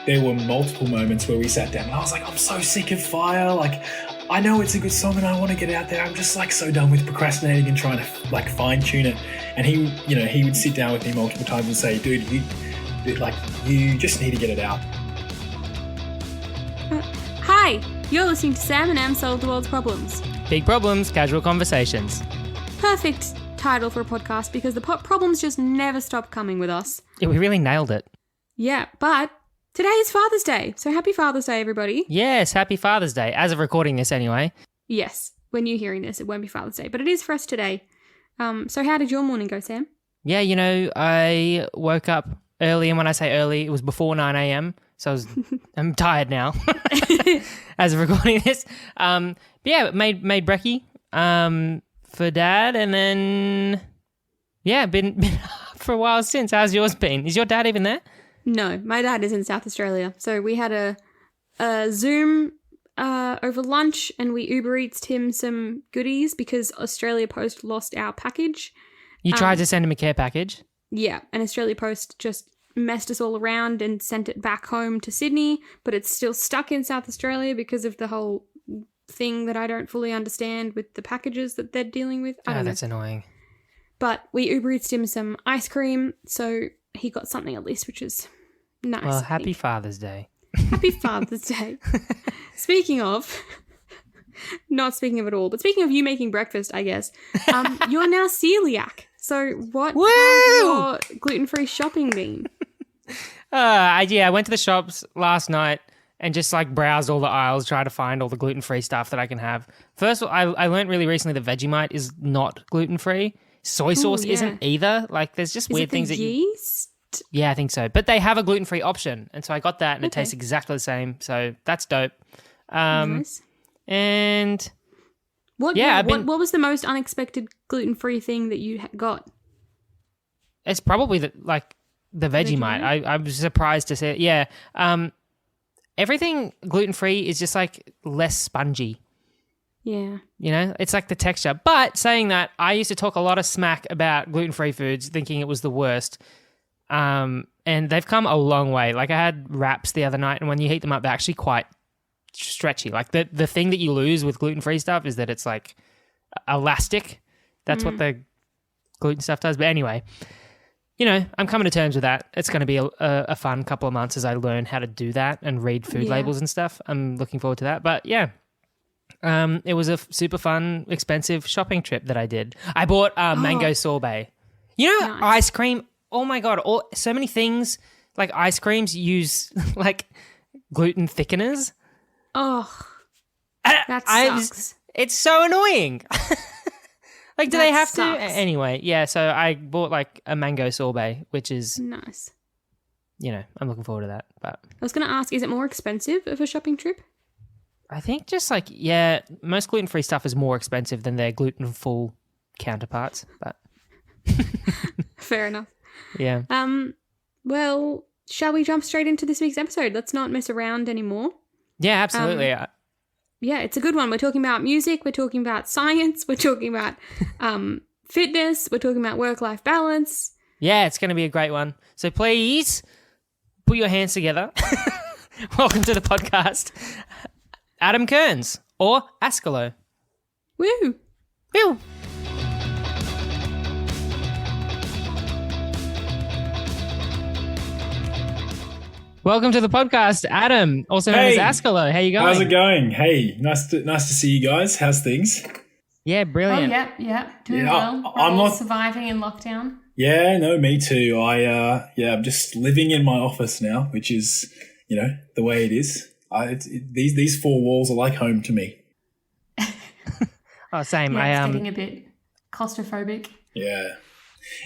there were multiple moments where we sat down and I was like, I'm so sick of Fire. Like, I know it's a good song and I want to get out there. I'm just like so done with procrastinating and trying to like fine tune it. And he would sit down with me multiple times and say, dude, you just need to get it out. Hi, you're listening to Sam and Am Solve the World's Problems. Big problems, casual conversations. Perfect title for a podcast because the problems just never stop coming with us. Yeah, we really nailed it. Yeah, but today is Father's Day, so happy Father's Day, everybody. Yes, happy Father's Day, as of recording this anyway. Yes, when you're hearing this, it won't be Father's Day, but it is for us today. So how did your morning go, Sam? Yeah, I woke up early, and when I say early, it was before 9 a.m., so I'm tired now as of recording this. But yeah, made brekkie for Dad, and then, yeah, been up for a while since. How's yours been? Is your dad even there? No, my dad is in South Australia. So we had a Zoom over lunch and we Uber Eats'd him some goodies because Australia Post lost our package. You tried to send him a care package? Yeah, and Australia Post just messed us all around and sent it back home to Sydney, but it's still stuck in South Australia because of the whole thing that I don't fully understand with the packages that they're dealing with. I don't know. That's annoying. But we Uber Eats'd him some ice cream, so he got something at least, which is nice. Well, happy Father's Day. Happy Father's Day. Speaking of, not speaking of it all, but speaking of you making breakfast, I guess, you're now celiac. So what has your gluten-free shopping been? I went to the shops last night and just like browsed all the aisles, trying to find all the gluten-free stuff that I can have. First of all, I learned really recently that Vegemite is not gluten-free. Soy sauce isn't either. Like there's just weird things that yeast? Yeah, I think so. But they have a gluten-free option. And so I got that and it tastes exactly the same. So that's dope. Nice. And what was the most unexpected gluten-free thing that you got? It's probably the Vegemite. I was surprised to see it. Yeah. Everything gluten-free is just like less spongy. Yeah. It's like the texture. But saying that, I used to talk a lot of smack about gluten-free foods, thinking it was the worst. And they've come a long way. Like I had wraps the other night, and when you heat them up, they're actually quite stretchy. Like the thing that you lose with gluten-free stuff is that it's like elastic. That's what the gluten stuff does. But anyway, I'm coming to terms with that. It's going to be a fun couple of months as I learn how to do that and read food labels and stuff. I'm looking forward to that. But yeah. It was a super fun, expensive shopping trip that I did. I bought mango sorbet. Nice. Ice cream. Oh my God. So many things like ice creams use like gluten thickeners. Oh, that sucks. It's so annoying. Like, do they have sucks. to? Anyway, yeah. So I bought like a mango sorbet, which is nice. I'm looking forward to that. But I was going to ask, is it more expensive of a shopping trip? I think just like, most gluten-free stuff is more expensive than their gluten-full counterparts, but fair enough. Yeah. Well, shall we jump straight into this week's episode? Let's not mess around anymore. Yeah, absolutely. Yeah, it's a good one. We're talking about music, we're talking about science, we're talking about fitness, we're talking about work-life balance. Yeah, it's going to be a great one. So please put your hands together. Welcome to the podcast. Adam Kearns, or Askalo. Woo! Woo! Welcome to the podcast, Adam, also known as Askalo. How you going? How's it going? Hey, nice to see you guys. How's things? Yeah, brilliant. Oh, yeah. Doing well. I'm not surviving in lockdown. Yeah, no, me too. I'm just living in my office now, which is, the way it is. These four walls are like home to me. Oh, same. Yeah, it's getting a bit claustrophobic. Yeah,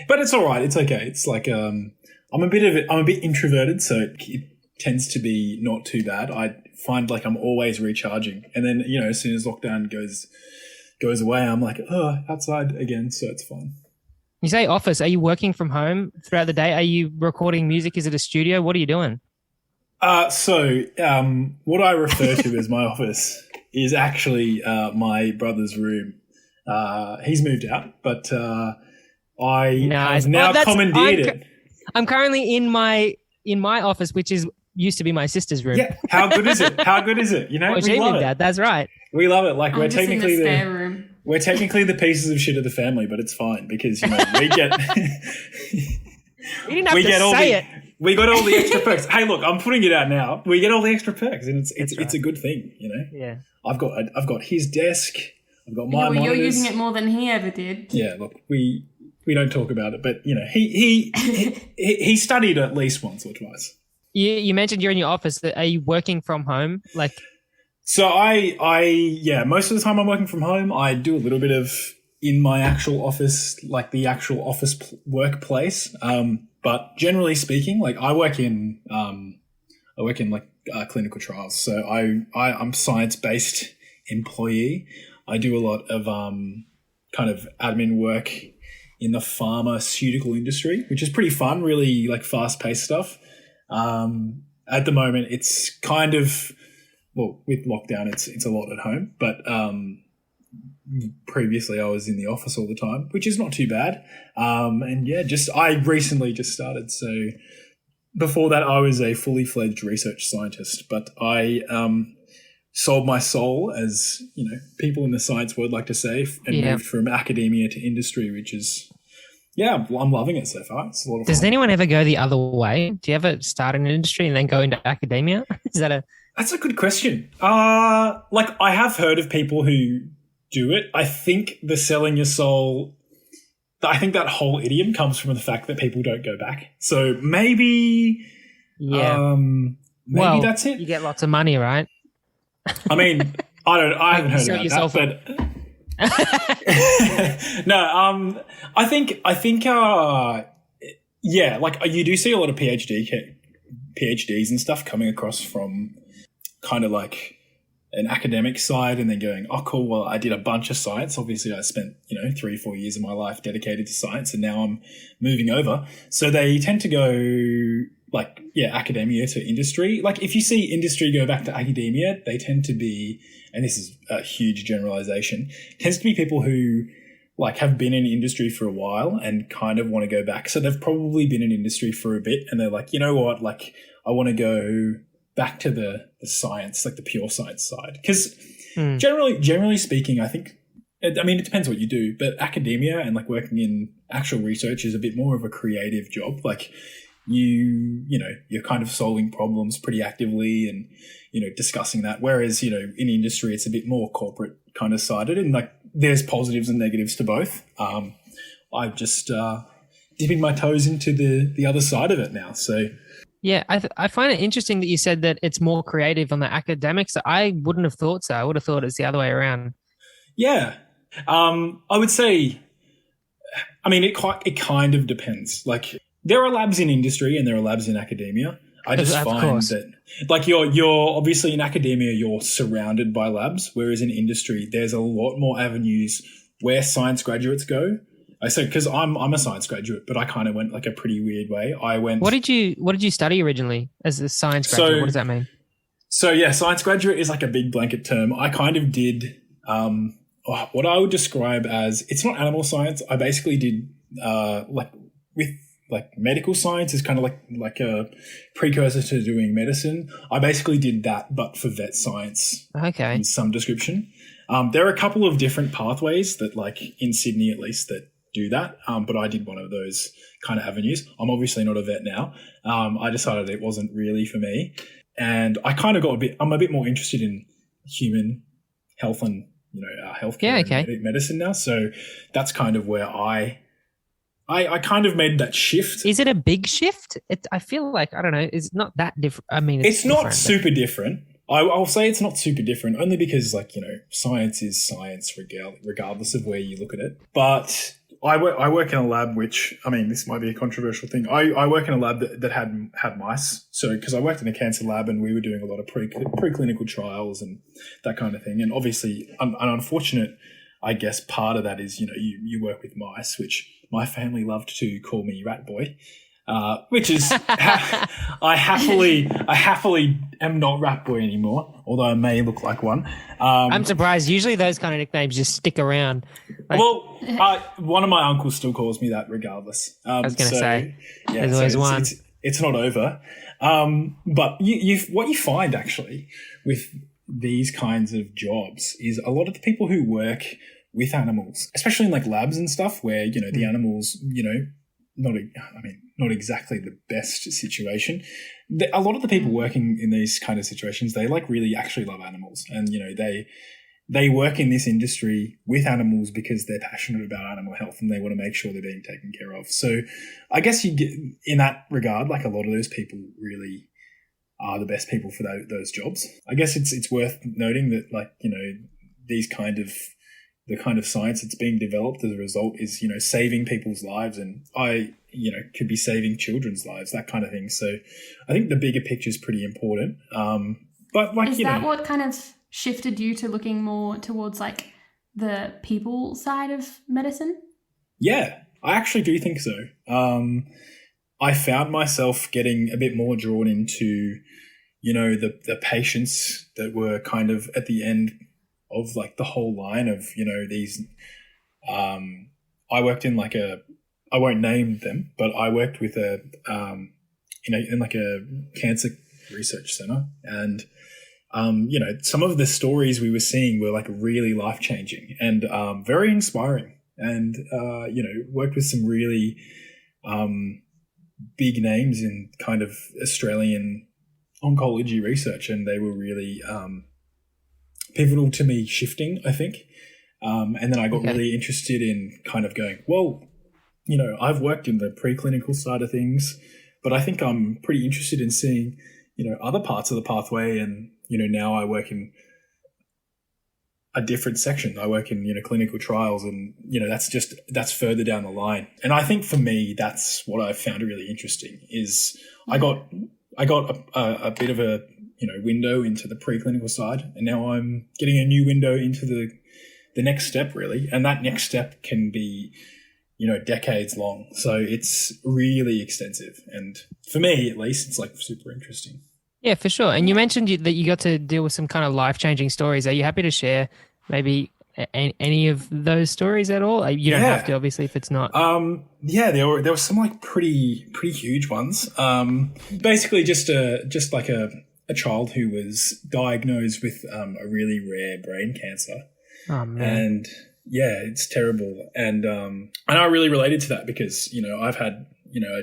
but it's all right. It's okay. It's like I'm a bit introverted, so it tends to be not too bad. I find like I'm always recharging, and then as soon as lockdown goes away, I'm like outside again, so it's fine. You say office. Are you working from home throughout the day? Are you recording music? Is it a studio? What are you doing? So what I refer to as my office is actually my brother's room. He's moved out, but I have now commandeered it. I'm currently in my office, which is used to be my sister's room. Yeah, how good is it? How good is it? You know, What we you love mean, it. Dad? That's right. We love it. Like I'm we're just in technically the spare room. we're technically the pieces of shit of the family, but it's fine because we get You didn't have to say it. we got all the extra perks. Hey, look, I'm putting it out now. We get all the extra perks, and it's a good thing, you know. Yeah. I've got his desk. I've got my You're monitors. using it more than he ever did. Yeah, look, we don't talk about it, but you know, he studied at least once or twice. You mentioned you're in your office. Are you working from home? Like, So I most of the time I'm working from home. I do a little bit of in my actual office, like the actual office workplace. But generally speaking, like I work in like clinical trials. So I'm science-based employee. I do a lot of kind of admin work in the pharmaceutical industry, which is pretty fun, really like fast-paced stuff. At the moment, it's kind of, well, with lockdown, it's a lot at home, but previously I was in the office all the time, which is not too bad. And yeah, I recently just started. So before that, I was a fully fledged research scientist, but I sold my soul, as you know, people in the science world like to say, and moved from academia to industry, which is, yeah, I'm loving it so far. It's a lot of fun. does anyone ever go the other way? Do you ever start in an industry and then go into academia? That's a good question. Like I have heard of people who do it. I think the selling your soul, I think that whole idiom comes from the fact that people don't go back. So maybe, well, that's it. You get lots of money, right? I mean, I haven't heard about yourself that, but no, I think, yeah, like you do see a lot of PhDs and stuff coming across from kind of like an academic side and then going, oh, cool, well, I did a bunch of science. Obviously, I spent, 3-4 years of my life dedicated to science and now I'm moving over. So they tend to go like, yeah, academia to industry. Like if you see industry go back to academia, they tend to be, and this is a huge generalization, tends to be people who like have been in industry for a while and kind of want to go back. So they've probably been in industry for a bit and they're like, you know what, like I want to go back to the science, like the pure science side. Because generally speaking, I think, I mean, it depends what you do, but academia and like working in actual research is a bit more of a creative job. Like you're kind of solving problems pretty actively and, discussing that. Whereas, in industry, it's a bit more corporate kind of sided and like there's positives and negatives to both. I'm just dipping my toes into the other side of it now. So, yeah, I find it interesting that you said that it's more creative on the academics. I wouldn't have thought so. I would have thought it's the other way around. Yeah. I would say, I mean, it kind of depends. Like there are labs in industry and there are labs in academia. I just find that like you're obviously in academia, you're surrounded by labs, whereas in industry, there's a lot more avenues where science graduates go. I say because I'm a science graduate, but I kind of went like a pretty weird way. What did you study originally as a science graduate? What does that mean? So yeah, science graduate is like a big blanket term. I kind of did what I would describe as, it's not animal science. I basically did like medical science is kind of like a precursor to doing medicine. I basically did that, but for vet science. Okay. In some description. There are a couple of different pathways that like in Sydney, at least, that do that. But I did one of those kind of avenues. I'm obviously not a vet now. I decided it wasn't really for me. And I kind of I'm a bit more interested in human health and, healthcare and medicine now. So that's kind of where I kind of made that shift. Is it a big shift? I feel like, I don't know, it's not that different. I mean, it's not super different. I'll say it's not super different only because science is science regardless of where you look at it. But I work in a lab which, I mean, this might be a controversial thing. I work in a lab that had mice. So because I worked in a cancer lab and we were doing a lot of preclinical trials and that kind of thing. And obviously an unfortunate, I guess, part of that is, you work with mice, which my family loved to call me Rat Boy, which is I happily am not Rat Boy anymore, although I may look like one. I'm surprised. Usually those kind of nicknames just stick around. One of my uncles still calls me that regardless. I was going to say, yeah, there's always one. it's not over. But what you find actually with these kinds of jobs is a lot of the people who work with animals, especially in like labs and stuff where, you know, the animals, you know, not exactly the best situation. A lot of the people working in these kind of situations, they like really actually love animals, and, you know, they work in this industry with animals because they're passionate about animal health and they want to make sure they're being taken care of. So I guess you get, in that regard, like a lot of those people really are the best people for those jobs. I guess it's worth noting that, like, you know, the kind of science that's being developed as a result is, you know, saving people's lives, and could be saving children's lives, that kind of thing. So I think the bigger picture is pretty important. But like, is that what kind of shifted you to looking more towards like the people side of medicine? Yeah, I actually do think so. I found myself getting a bit more drawn into, you know, the patients that were kind of at the end of like the whole line of, you know, these, I worked in like I won't name them, but I worked with in like a cancer research center, and, you know, some of the stories we were seeing were like really life-changing and, very inspiring, and, you know, worked with some really, big names in kind of Australian oncology research, and they were really, pivotal to me shifting, I think. And then I got really interested in kind of going, well, you know, I've worked in the preclinical side of things, but I think I'm pretty interested in seeing, you know, other parts of the pathway. And, you know, now I work in a different section. I work in, you know, clinical trials, and, you know, that's further down the line. And I think for me, that's what I found really interesting is I got a bit of a, you know, window into the preclinical side, and now I'm getting a new window into the next step, really. And that next step can be, you know, decades long. So it's really extensive. And for me, at least, it's like super interesting. Yeah, for sure. And you mentioned that you got to deal with some kind of life-changing stories. Are you happy to share maybe any of those stories at all? You don't have to, obviously, if it's not. Yeah, there were some like pretty huge ones. Basically just like a child who was diagnosed with a really rare brain cancer. Oh, man. And yeah, it's terrible. And I really related to that because, you know, I've had, you know,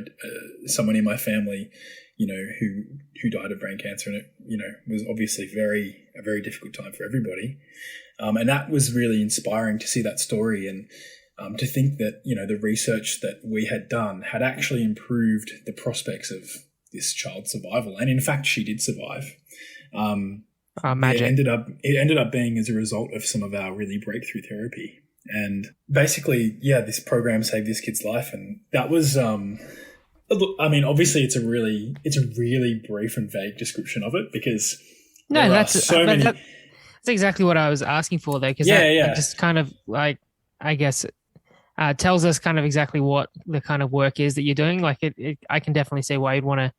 someone in my family, you know, who died of brain cancer, and it, you know, was obviously a very difficult time for everybody. And that was really inspiring to see that story, and to think that, you know, the research that we had done had actually improved the prospects of this child's survival. And in fact, she did survive. Magic. It ended up being as a result of some of our really breakthrough therapy. And basically, yeah, this program saved this kid's life. And that was, I mean, obviously it's a really brief and vague description of it, because that's exactly what I was asking for, though. Because that just kind of like, I guess, tells us kind of exactly what the kind of work is that you're doing. Like I can definitely see why you'd want to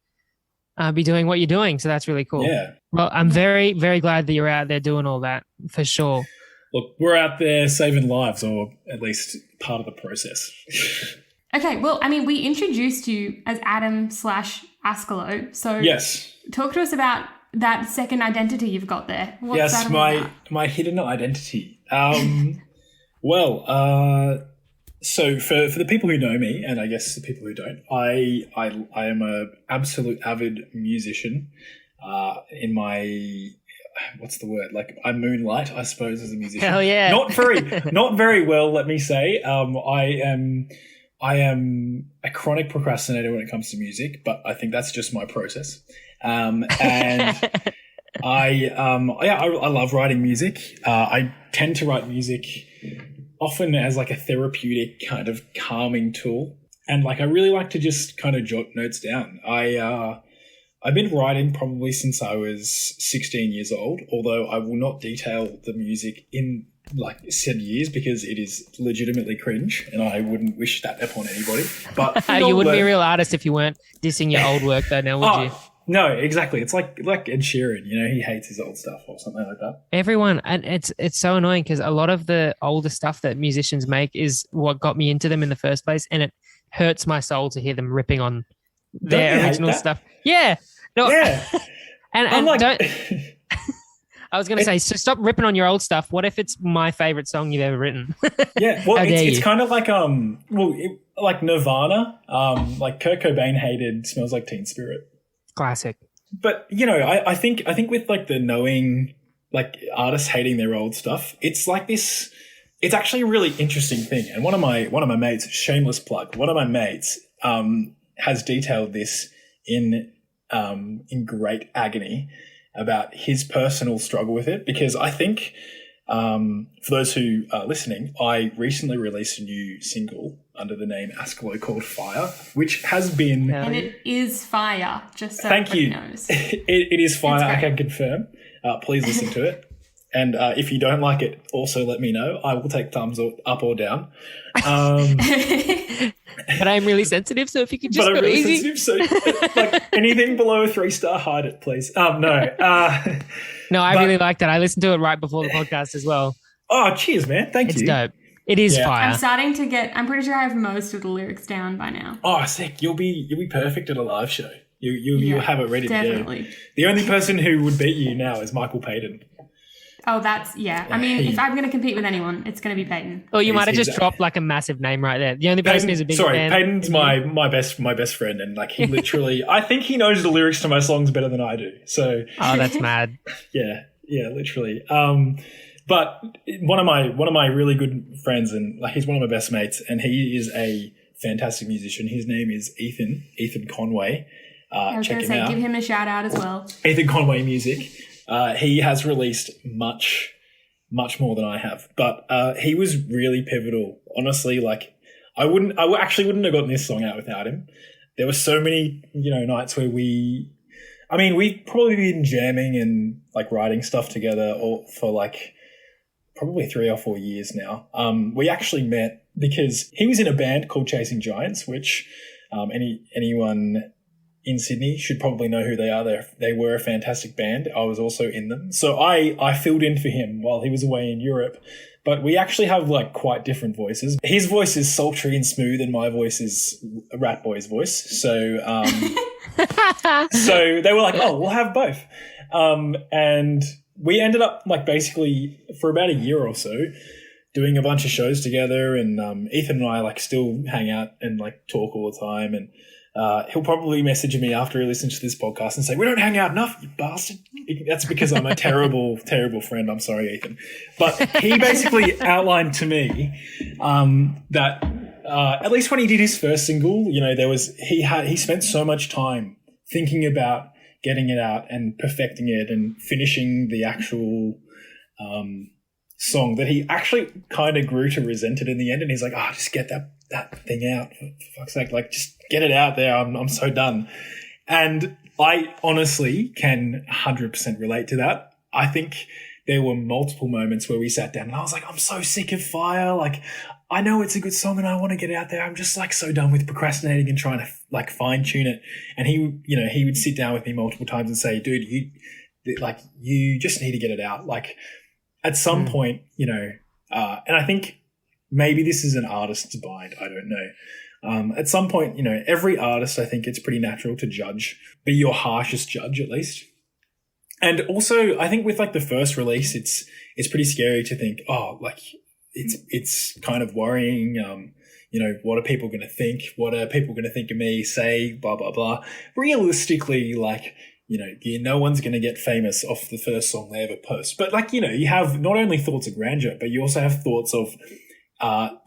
be doing what you're doing. So that's really cool. Yeah. Well, I'm very, very glad that you're out there doing all that, for sure. Look, we're out there saving lives, or at least part of the process. Okay, well, I mean, we introduced you as Adam/Askalo. So yes, talk to us about that second identity you've got there. What's that about? my hidden identity. So for the people who know me, and I guess the people who don't, I am a absolute avid musician. In my, what's the word? Like, I moonlight, I suppose, as a musician. Hell yeah! Not very well, let me say. I am a chronic procrastinator when it comes to music, but I think that's just my process. And I love writing music. I tend to write music often as like a therapeutic kind of calming tool. And like, I really like to just kind of jot notes down. I've been writing probably since I was 16 years old, although I will not detail the music in like said years because it is legitimately cringe and I wouldn't wish that upon anybody. But you wouldn't be a real artist if you weren't dissing your old work though, now would you? No, exactly. It's like Ed Sheeran, you know, he hates his old stuff or something like that. Everyone, and it's so annoying because a lot of the older stuff that musicians make is what got me into them in the first place, and it hurts my soul to hear them ripping on their you hate original that? stuff. Yeah. No, Yeah. and I'm like, don't. I was going to say, so stop ripping on your old stuff. What if it's my favorite song you've ever written? yeah. Well, How dare it's you? kind of like like Nirvana. Like Kurt Cobain hated "Smells Like Teen Spirit." Classic. But I think with like the knowing like artists hating their old stuff, it's like this. It's actually a really interesting thing. And one of my mates, shameless plug, one of my mates has detailed this in great agony about his personal struggle with it, because I think for those who are listening, I recently released a new single under the name Askalo called Fire, which has been... And it is fire, just so Thank you. everybody knows. It is fire, I can confirm. Please listen to it. And if you don't like it, also let me know. I will take thumbs up or down. But I'm really sensitive, so if you could just But go I'm really easy. sensitive, so like anything below a 3-star, hide it, please. No. No, I but- really liked it. I listened to it right before the podcast as well. Oh, cheers, man. Thank It's you. dope. It is Yeah. fire. I'm starting to get. I'm pretty sure I have most of the lyrics down by now. Oh, sick. You'll be perfect at a live show. You'll have it ready to definitely. go. The only person who would beat you now is Michael Payton. Oh, that's I mean, if I'm going to compete with anyone, it's going to be Peyton. Or you might have He's- just dropped like a massive name right there. The only person who's a big fan. Peyton's my best friend, and like he literally, I think he knows the lyrics to my songs better than I do. So Oh, that's mad. yeah, literally. But one of my really good friends, and like he's one of my best mates, and he is a fantastic musician. His name is Ethan Conway. I was Check going to him say, out. give him a shout out as well. Ethan Conway Music. He has released much more than I have, but he was really pivotal. Honestly, like I actually wouldn't have gotten this song out without him. There were so many, nights where we've probably been jamming and like writing stuff together for like probably 3 or 4 years now. We actually met because he was in a band called Chasing Giants, which anyone in Sydney should probably know who they are. They were a fantastic band. I was also in them. So I filled in for him while he was away in Europe. But we actually have like quite different voices. His voice is sultry and smooth, and my voice is a rat boy's voice. So so they were like, oh, we'll have both. And we ended up like basically for about a year or so doing a bunch of shows together. And Ethan and I like still hang out and like talk all the time. And he'll probably message me after he listens to this podcast and say, we don't hang out enough, you bastard. That's because I'm a terrible, terrible friend. I'm sorry, Ethan. But he basically outlined to me that at least when he did his first single, he spent so much time thinking about getting it out and perfecting it and finishing the actual song that he actually kind of grew to resent it in the end. And he's like, just get that thing out, for fuck's sake, like just get it out there. I'm so done. And I honestly can 100% relate to that. I think there were multiple moments where we sat down and I was like, I'm so sick of Fire. Like, I know it's a good song and I want to get it out there. I'm just like so done with procrastinating and trying to like fine tune it. And he would sit down with me multiple times and say, dude, you just need to get it out. Like at some point, and I think maybe this is an artist's bind. I don't know. At some point, every artist, I think it's pretty natural to be your harshest judge at least. And also I think with like the first release, it's pretty scary to think, it's kind of worrying. What are people going to think? What are people going to think of me? Say, blah, blah, blah. Realistically, like, no one's going to get famous off the first song they ever post. But like, you have not only thoughts of grandeur, but you also have thoughts of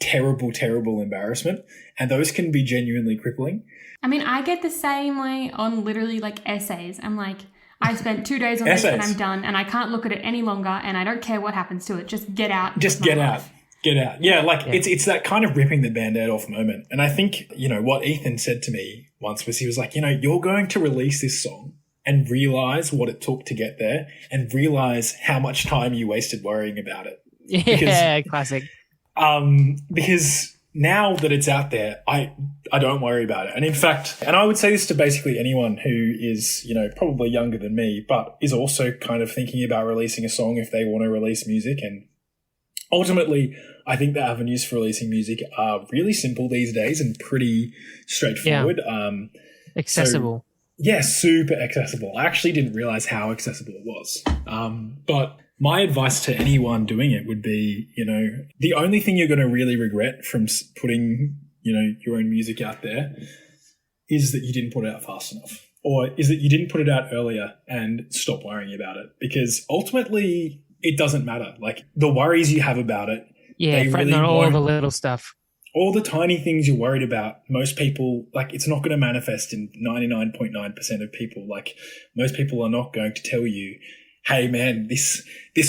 terrible, terrible embarrassment. And those can be genuinely crippling. I mean, I get the same way on literally like essays. I'm like, I spent 2 days on this and I'm done and I can't look at it any longer and I don't care what happens to it. Just get out. Just get out. Get out. Yeah, it's that kind of ripping the Band-Aid off moment. And I think, what Ethan said to me once was he was like, you're going to release this song and realize what it took to get there and realize how much time you wasted worrying about it. Yeah, classic. Because now that it's out there, I don't worry about it. And in fact, and I would say this to basically anyone who is, probably younger than me, but is also kind of thinking about releasing a song if they want to release music. And ultimately, I think the avenues for releasing music are really simple these days and pretty straightforward. Accessible. Yeah, super accessible. I actually didn't realize how accessible it was. But my advice to anyone doing it would be, the only thing you're going to really regret from putting, your own music out there is that you didn't put it out fast enough, or is that you didn't put it out earlier and stop worrying about it, because ultimately it doesn't matter. Like, the worries you have about it. Yeah, fretting on all the little stuff. All the tiny things you're worried about, most people, like, it's not going to manifest in 99.9% of people. Like, most people are not going to tell you, hey man, this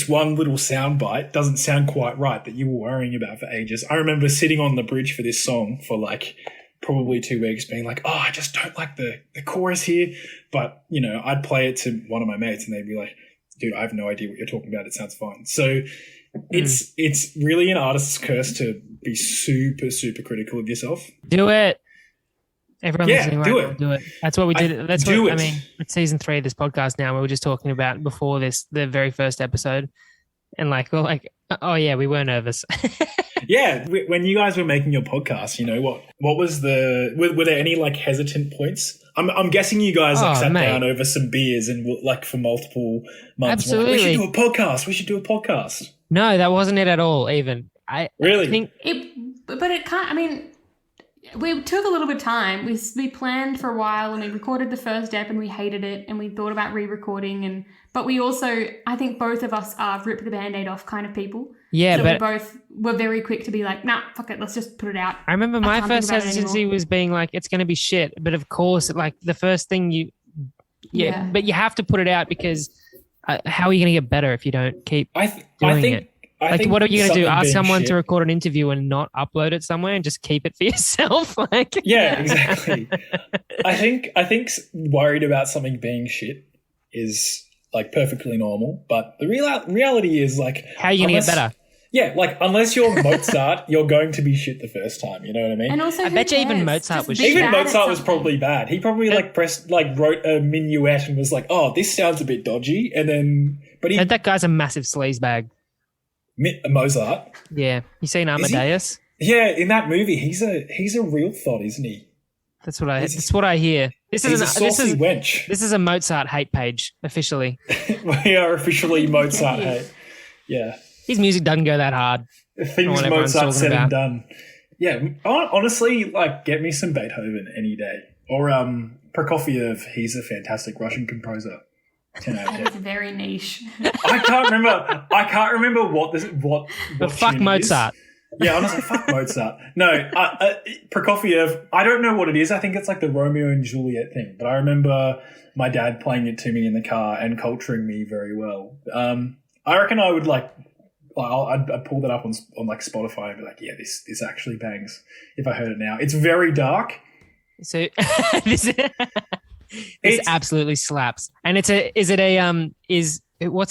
one little soundbite doesn't sound quite right that you were worrying about for ages. I remember sitting on the bridge for this song for like probably 2 weeks being like, oh, I just don't like the chorus here. But, I'd play it to one of my mates and they'd be like, dude, I have no idea what you're talking about. It sounds fine. So it's really an artist's curse to be super, super critical of yourself. Do it. Everyone listening, do right? Do it. That's what we did. That's what I mean. It's season 3 of this podcast now. We were just talking about before this, the very first episode, and we're like, oh yeah, we were nervous. Yeah, when you guys were making your podcast, what was were there any like hesitant points? I'm guessing you guys sat down over some beers and like for multiple months. Absolutely, we should do a podcast. We should do a podcast. No, that wasn't it at all. Even I think but it can't. I mean. We took a little bit of time. We planned for a while and we recorded the first ep and we hated it and we thought about re-recording but we also, I think both of us are rip the Band-Aid off kind of people. Yeah, so but we both were very quick to be like, nah, fuck it, let's just put it out. I remember my first hesitancy was being like, it's going to be shit. But of course, like the first thing but you have to put it out because how are you going to get better if you don't keep doing it? Like, what are you going to do? Ask someone to record an interview and not upload it somewhere and just keep it for yourself? Yeah, exactly. I think worried about something being shit is like perfectly normal, but the reality is like, how are you going to get better? Yeah, like unless you're Mozart, you're going to be shit the first time. You know what I mean? And also, I bet you even Mozart was shit. Even Mozart was probably bad. He probably wrote a minuet and was like, oh, this sounds a bit dodgy, and then and that guy's a massive sleazebag. Mozart. Yeah. You seen Amadeus? Yeah, in that movie, he's a real thought, isn't he? That's what I hear. This is a wench. This is a Mozart hate page, officially. We are officially Mozart hate. Yeah. His music doesn't go that hard. Things Mozart said and done. Yeah, honestly, like, get me some Beethoven any day. Or Prokofiev, he's a fantastic Russian composer. It's very niche. I can't remember what But fuck Mozart. Yeah, honestly, fuck Mozart. No, Prokofiev, I don't know what it is. I think it's like the Romeo and Juliet thing. But I remember my dad playing it to me in the car and culturing me very well. I reckon I would I'd pull that up on like Spotify and be like, yeah, this actually bangs if I heard it now. It's very dark. So this absolutely slaps. And what's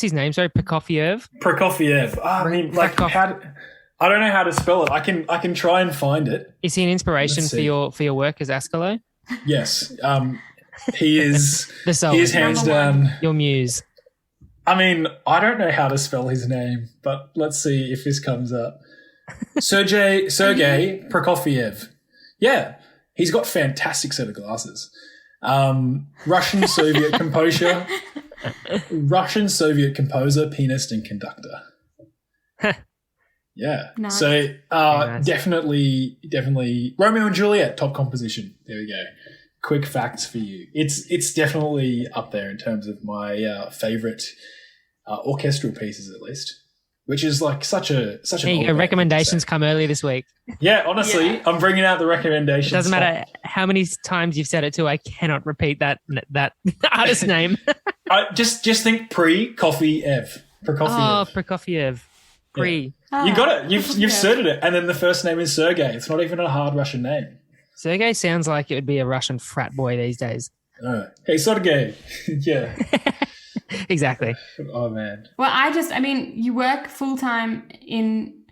his name? Sorry, Prokofiev? Prokofiev. I mean, like, I don't know how to spell it. I can try and find it. Is he an inspiration for your work as Askalo? Yes. He is. He is hands down your muse. I mean, I don't know how to spell his name, but let's see if this comes up. Sergei Prokofiev. Yeah, he's got fantastic set of glasses. Russian Soviet composer, pianist, and conductor. Yeah. Nice. So nice. Definitely Romeo and Juliet, top composition. There we go. Quick facts for you. It's definitely up there in terms of my favorite orchestral pieces, at least. Which is like such an. There you go. Recommendations come early this week. Yeah, honestly, I'm bringing out the recommendations. It doesn't matter how many times you've said it too. I cannot repeat that artist name. Just think Prokofiev. Oh, Prokofiev. Yeah. You got it. You've said it, and then the first name is Sergei. It's not even a hard Russian name. Sergei sounds like it would be a Russian frat boy these days. Hey, Sergei. Yeah. Exactly. Oh man. Well, you work full time in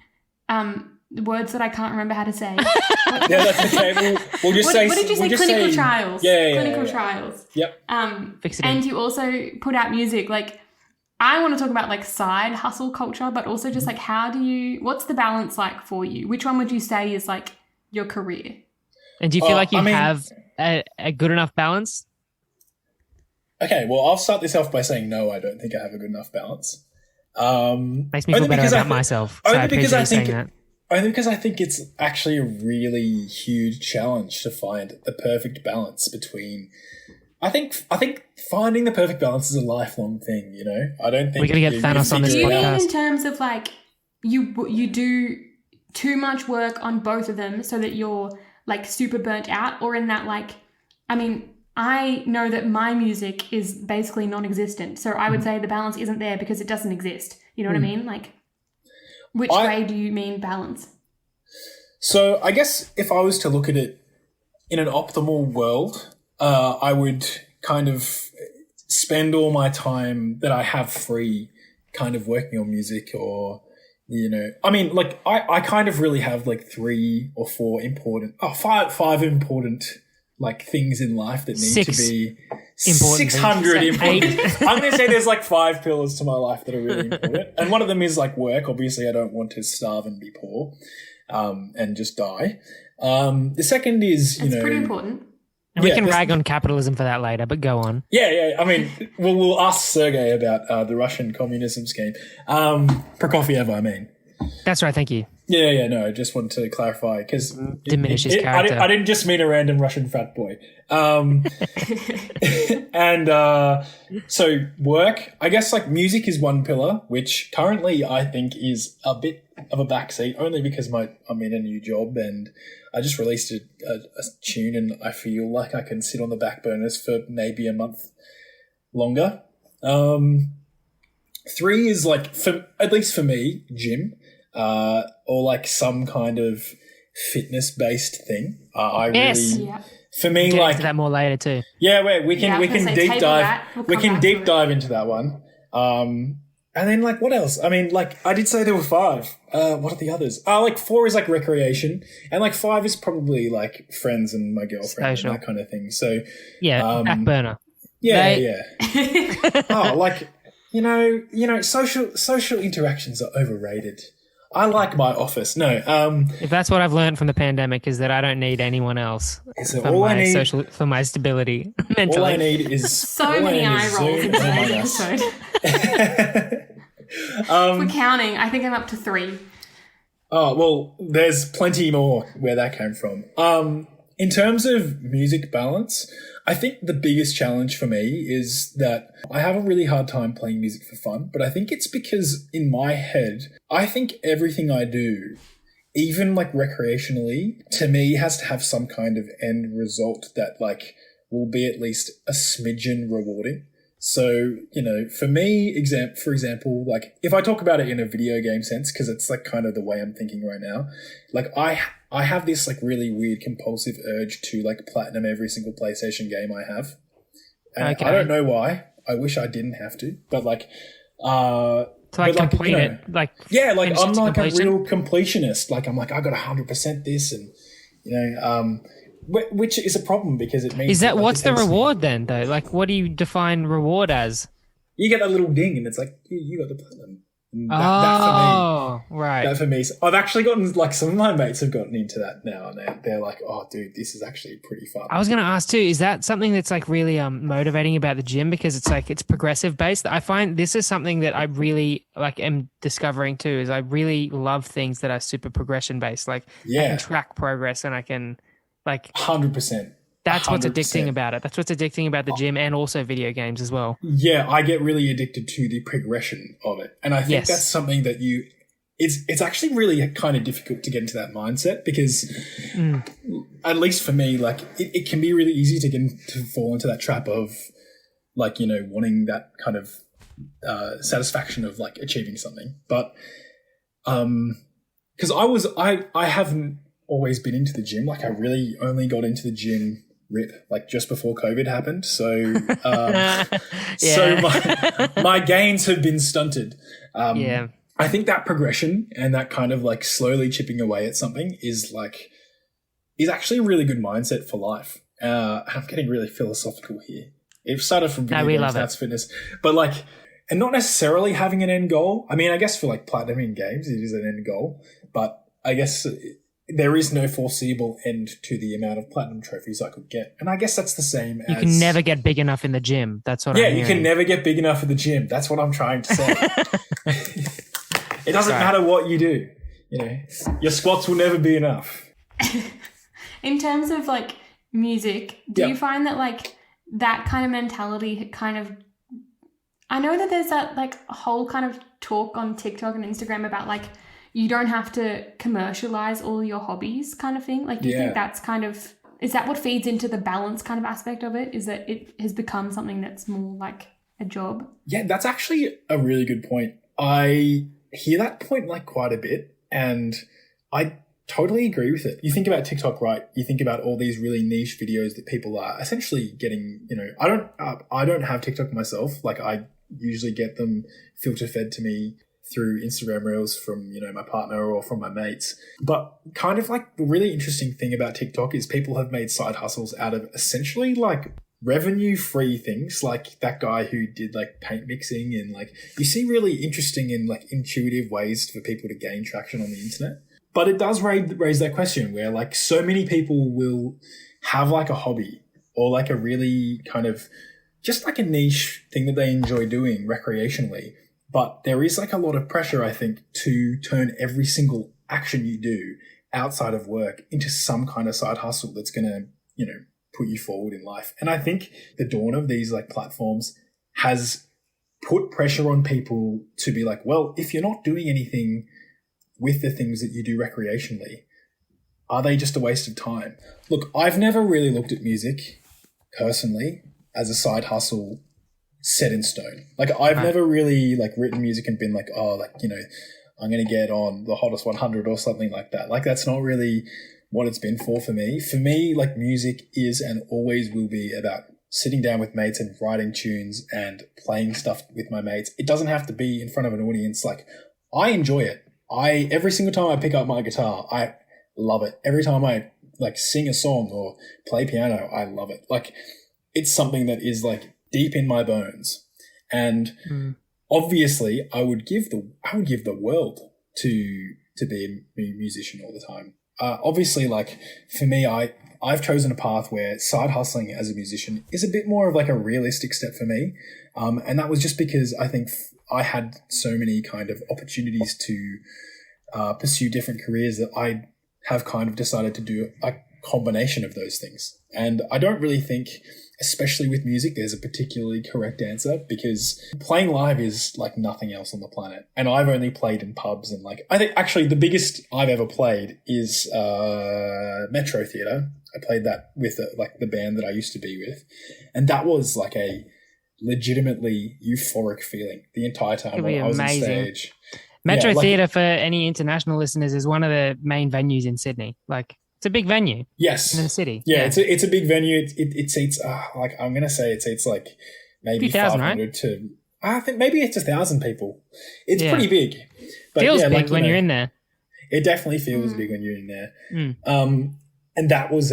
words that I can't remember how to say. Yeah, that's okay. We'll just say. What did you say? Clinical trials. Yeah. Clinical trials. Yep. Fix it. And you also put out music. Like, I want to talk about like side hustle culture, but also just like what's the balance like for you? Which one would you say is like your career? And do you feel like you have a good enough balance? Okay, well, I'll start this off by saying no, I don't think I have a good enough balance. Makes me feel better about myself. So I appreciate you saying that. Only because I think it's actually a really huge challenge to find the perfect balance between. I think finding the perfect balance is a lifelong thing. You know, I don't think we're gonna get Thanos on this podcast. Do you mean in terms of like you do too much work on both of them so that you're like super burnt out, or in that like, I mean, I know that my music is basically non-existent, so I would say the balance isn't there because it doesn't exist. You know what I mean? Like. Which way do you mean balance? So I guess if I was to look at it in an optimal world, I would kind of spend all my time that I have free kind of working on music or, you know, I mean, like I kind of really have like 5 important like things in life that need to be 600 important. I'm going to say there's like 5 pillars to my life that are really important. And one of them is like work. Obviously, I don't want to starve and be poor and just die. The second is, It's pretty important. And we can rag on capitalism for that later, but go on. Yeah. I mean, we'll ask Sergei about the Russian communism scheme. Prokofiev, I mean. That's right. Thank you. Yeah, no, I just wanted to clarify because diminish his character. I didn't just mean a random Russian fat boy. And so work, I guess like music is one pillar, which currently I think is a bit of a backseat only because I'm in a new job and I just released a tune and I feel like I can sit on the back burners for maybe a month longer. 3 is like, at least for me, gym. Or like some kind of fitness-based thing. For me, get like into that more later too. Yeah, we can deep dive. We can deep dive into that one. And then like what else? I mean, like I did say there were 5. What are the others? Like 4 is like recreation, and like 5 is probably like friends and my girlfriend and that kind of thing. So back burner. Yeah. Oh, like you know, social interactions are overrated. I like my office. No, if that's what I've learned from the pandemic is that I don't need anyone else for my stability mentally. All I need is so many eye rolls in today's episode. If we're counting, I think I'm up to 3. Oh well, there's plenty more where that came from. In terms of music balance, I think the biggest challenge for me is that I have a really hard time playing music for fun, but I think it's because in my head, I think everything I do, even like recreationally, to me has to have some kind of end result that like will be at least a smidgen rewarding. So, you know, for me, for example, like if I talk about it in a video game sense, because it's like kind of the way I'm thinking right now, like I have this like really weird compulsive urge to like platinum every single PlayStation game I have. And I don't know why. I wish I didn't have to, but like, to like complete it. Like, yeah, like I'm like a real completionist. Like I'm like, I got 100% this and, you know, which is a problem because it means... Is that what's the reward then, though? Like, what do you define reward as? You get that little ding and it's like, you got the platinum. That for me. Right. That for me. I've actually gotten, like, some of my mates have gotten into that now and they're like, oh, dude, this is actually pretty fun. I was going to ask, too, is that something that's, like, really motivating about the gym? Because it's, like, it's progressive-based. I find this is something that I really, like, am discovering, too, is I really love things that are super progression-based. Like, I can track progress and I can... Like 100%. That's what's addicting about it. That's what's addicting about the gym and also video games as well. Yeah, I get really addicted to the progression of it. And I think that's something that it's actually really kind of difficult to get into that mindset because at least for me, like it can be really easy to fall into that trap of like, you know, wanting that kind of satisfaction of like achieving something. But because I haven't always been into the gym. Like I really only got into the gym like just before COVID happened. So, so my gains have been stunted. I think that progression and that kind of like slowly chipping away at something is actually a really good mindset for life. I'm getting really philosophical here. It started from video games, that's fitness, but like, and not necessarily having an end goal. I mean, I guess for like platinum in games, it is an end goal, but I guess there is no foreseeable end to the amount of platinum trophies I could get. And I guess that's the same You can never get big enough in the gym. That's what I'm Yeah, hearing. you can never get big enough at the gym. That's what I'm trying to say. It doesn't matter what you do. You know, your squats will never be enough. In terms of like music, do you find that like that kind of mentality kind of, I know that there's that like whole kind of talk on TikTok and Instagram about like you don't have to commercialize all your hobbies kind of thing. Like, do you think that's kind of, is that what feeds into the balance kind of aspect of it? Is that it has become something that's more like a job? Yeah, that's actually a really good point. I hear that point like quite a bit, and I totally agree with it. You think about TikTok, right? You think about all these really niche videos that people are essentially getting, you know, I don't have TikTok myself. Like, I usually get them filter fed to me through Instagram Reels from, you know, my partner or from my mates. But kind of like the really interesting thing about TikTok is people have made side hustles out of essentially like revenue-free things, like that guy who did like paint mixing, and like you see really interesting and like intuitive ways for people to gain traction on the internet. But it does raise that question where like so many people will have like a hobby or like a really kind of just like a niche thing that they enjoy doing recreationally. But there is like a lot of pressure, I think, to turn every single action you do outside of work into some kind of side hustle that's going to, you know, put you forward in life. And I think the dawn of these like platforms has put pressure on people to be like, well, if you're not doing anything with the things that you do recreationally, are they just a waste of time? Look, I've never really looked at music personally as a side hustle set in stone. Like, I've never really like written music and been like, oh, like, you know, I'm going to get on the hottest 100 or something like that. Like, that's not really what it's been for me. For me, like, music is and always will be about sitting down with mates and writing tunes and playing stuff with my mates. It doesn't have to be in front of an audience. Like, I enjoy it. Every single time I pick up my guitar, I love it. Every time I like sing a song or play piano, I love it. Like, it's something that is like deep in my bones. And obviously I would give the world to be a musician all the time. Obviously, like, for me, I've chosen a path where side hustling as a musician is a bit more of like a realistic step for me. And that was just because I think I had so many kind of opportunities to pursue different careers that I have kind of decided to do a combination of those things. And I don't really think, especially with music, there's a particularly correct answer, because playing live is like nothing else on the planet. And I've only played in pubs, and like, I think actually the biggest I've ever played is Metro Theatre. I played that with like the band that I used to be with. And that was like a legitimately euphoric feeling the entire time I was on stage. Metro Theatre, for any international listeners, is one of the main venues in Sydney. Like, it's a big venue. Yes. In the city. Yeah. It's a big venue. It seats, like, I'm going to say it seats like maybe 500 right? to, I think maybe it's 1,000 people. It's pretty big. But feels big like, when you're in there. It definitely feels big when you're in there. And that was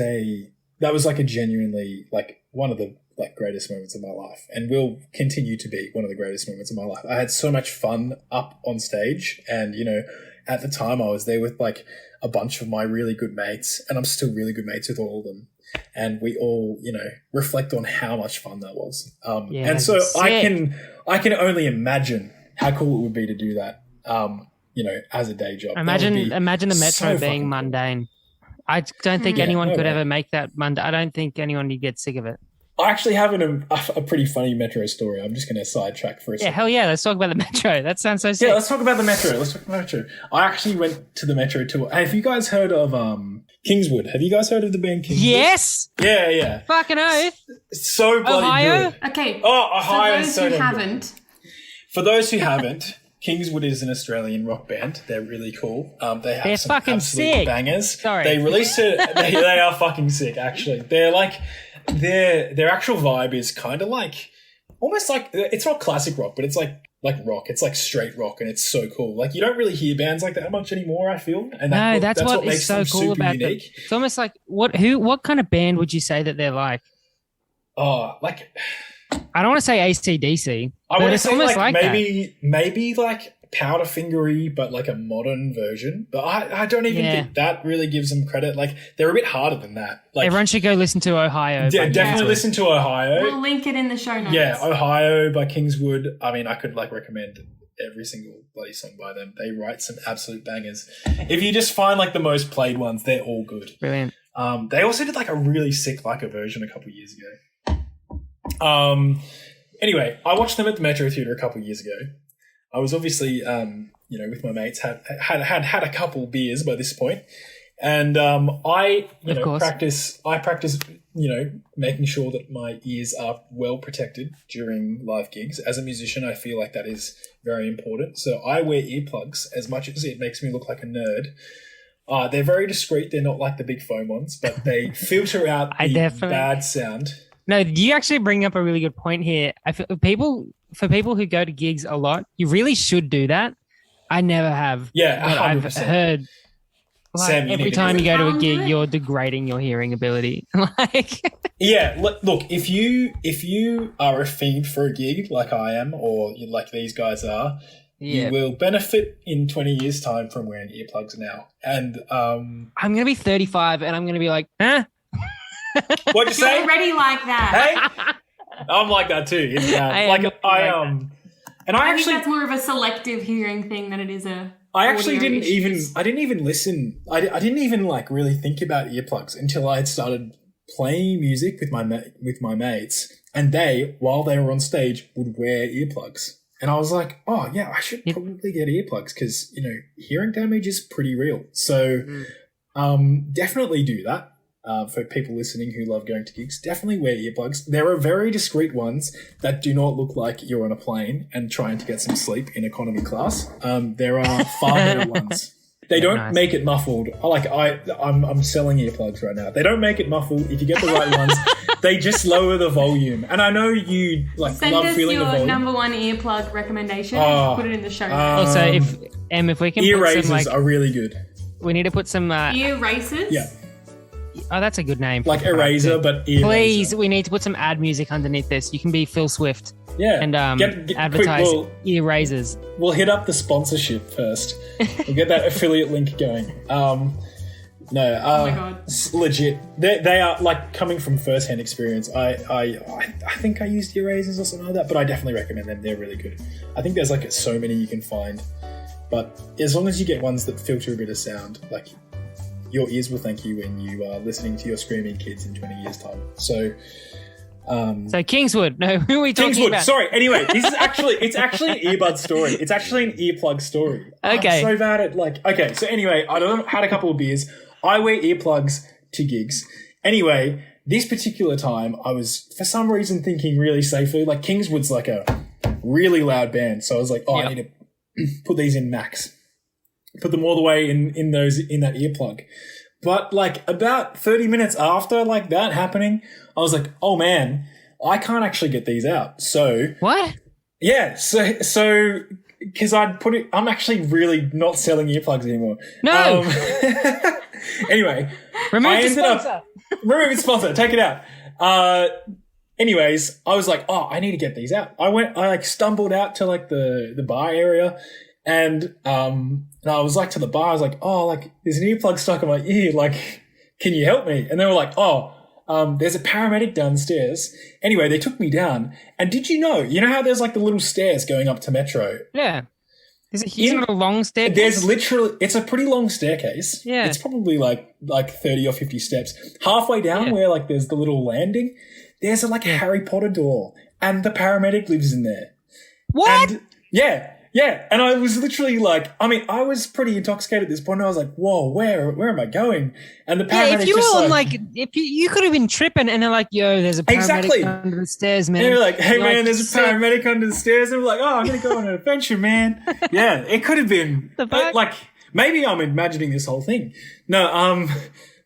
like a genuinely, like, one of the like greatest moments of my life, and will continue to be one of the greatest moments of my life. I had so much fun up on stage, and, you know, at the time I was there with like a bunch of my really good mates, and I'm still really good mates with all of them. And we all, you know, reflect on how much fun that was. And so sick. I can only imagine how cool it would be to do that, you know, as a day job. Imagine the Metro being mundane. I don't think anyone could ever make that mundane. I don't think anyone would get sick of it. I actually have a pretty funny Metro story. I'm just going to sidetrack for a second. Yeah, hell yeah. Let's talk about the Metro. That sounds so sick. Yeah, let's talk about the Metro. I actually went to the Metro tour. Have you guys heard of Kingswood? Have you guys heard of the band Kingswood? Yes. Yeah. Fucking oath. So bloody Ohio? good. Okay. Oh, Ohio. For those who haven't, Kingswood is an Australian rock band. They're really cool. They have some fucking absolute sick. bangers. Sorry. They released it. They are fucking sick, actually. They're like, their actual vibe is kind of like, almost like, it's not classic rock, but it's like rock. It's like straight rock, and it's so cool. Like, you don't really hear bands like that much anymore, I feel. And that's what makes so them cool about unique. Them. It's almost like, what kind of band would you say that they're like? Oh, like, I don't want to say AC/DC. I want to say almost like maybe like Powderfingery, but like a modern version. But I don't even think that really gives them credit. Like they're a bit harder than that. Like everyone should go listen to Ohio. Yeah, definitely listen to Ohio. We'll link it in the show notes. Yeah, Ohio by Kingswood. I mean, I could like recommend every single bloody song by them. They write some absolute bangers. If you just find like the most played ones, they're all good. Brilliant. They also did like a really sick Leica version a couple of years ago. Anyway, I watched them at the Metro Theatre a couple of years ago. I was obviously, with my mates, had a couple beers by this point, and I practice, making sure that my ears are well protected during live gigs. As a musician, I feel like that is very important. So I wear earplugs as much as it makes me look like a nerd. They're very discreet. They're not like the big foam ones, but they filter out the bad sound. No, you actually bring up a really good point here. I feel for people who go to gigs a lot, you really should do that. I never have. Yeah, 100%. I've heard Sam, every time you go to a gig, you're degrading your hearing ability. Yeah, look, if you are a fiend for a gig like I am, or like these guys are, you will benefit in 20 years' time from wearing earplugs now. And I'm going to be 35 and I'm going to be like, huh? What'd you say? You're already like that. Hey? I'm like that too. It's bad. I think that's more of a selective hearing thing than it is a. I actually didn't even listen. I didn't even like really think about earplugs until I had started playing music with my mates, and they, while they were on stage, would wear earplugs, and I was like, oh yeah, I should probably get earplugs because hearing damage is pretty real. So, definitely do that. For people listening who love going to gigs, definitely wear earplugs. There are very discreet ones that do not look like you're on a plane and trying to get some sleep in economy class. There are far better ones. They don't make it muffled. I'm selling earplugs right now. They don't make it muffled. If you get the right ones, they just lower the volume. And I know you love feeling the volume. Send us your number one earplug recommendation. Put it in the show notes. Also, if we can ear put razors some, are really good. We need to put some ear races. Yeah. Oh, that's a good name. Like Eraser, but ear Please, razor. we need to put some ad music underneath this. You can be Phil Swift. Yeah. And advertise ear razors. We'll hit up the sponsorship first. We'll get that affiliate link going. Oh my God. Legit. They are like coming from first-hand experience. I think I used ear razors or something like that, but I definitely recommend them. They're really good. I think there's like so many you can find, but as long as you get ones that filter a bit of sound, like your ears will thank you when you are listening to your screaming kids in 20 years' time. So Kingswood. No, who are we talking about? Sorry. Anyway, it's actually an earbud story. It's actually an earplug story. Okay. I'm so bad at okay. So anyway, had a couple of beers. I wear earplugs to gigs. Anyway, this particular time, I was for some reason thinking really safely. Like Kingswood's like a really loud band, so I was like, I need to put these in max. Put them all the way in that earplug. But like about 30 minutes after like that happening, I was like, oh man, I can't actually get these out. So what? Yeah. So because I'd put it, I'm actually really not selling earplugs anymore. No. Anyway, remove the sponsor. Take it out. Anyways, I was like, I need to get these out. I like stumbled out to like the bar area. And I was like to the bar, I was like, there's an earplug stuck in my ear. Like, can you help me? And they were like, there's a paramedic downstairs. Anyway, they took me down. And did you know how there's like the little stairs going up to Metro? Yeah. Isn't it a long staircase? There's literally, it's a pretty long staircase. Yeah. It's probably like 30 or 50 steps. Halfway down where like there's the little landing, there's a Harry Potter door. And the paramedic lives in there. What? And, yeah, and I was literally like, I was pretty intoxicated at this point. And I was like, "Whoa, where am I going?" And the paramedic if you were if you could have been tripping, and they're like, "Yo, there's a paramedic under the stairs, man." And they're like, "Hey, man, there's a paramedic under the stairs." And we're like, "Oh, I'm gonna go on an adventure, man." Yeah, it could have been like maybe I'm imagining this whole thing. No,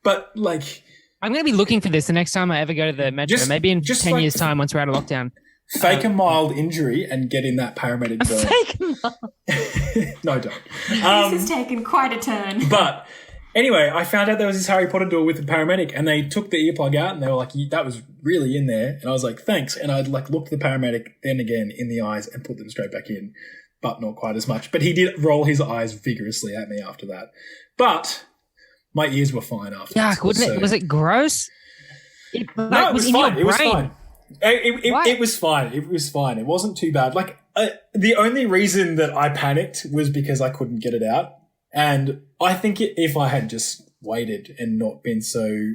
but like I'm gonna be looking for this the next time I ever go to the metro. Maybe in 10 years' time, once we're out of lockdown. Fake a mild injury and get in that paramedic zone. No, don't. This has taken quite a turn. But anyway, I found out there was this Harry Potter door with the paramedic, and they took the earplug out, and they were like, "That was really in there." And I was like, "Thanks." And I'd like looked the paramedic then again in the eyes and put them straight back in. but not quite as much. But he did roll his eyes vigorously at me after that. But my ears were fine after. Yuck, wasn't it? Was it gross? No, it was fine. It was fine. It was fine. It was fine. It wasn't too bad. Like the only reason that I panicked was because I couldn't get it out. And I think if I had just waited and not been so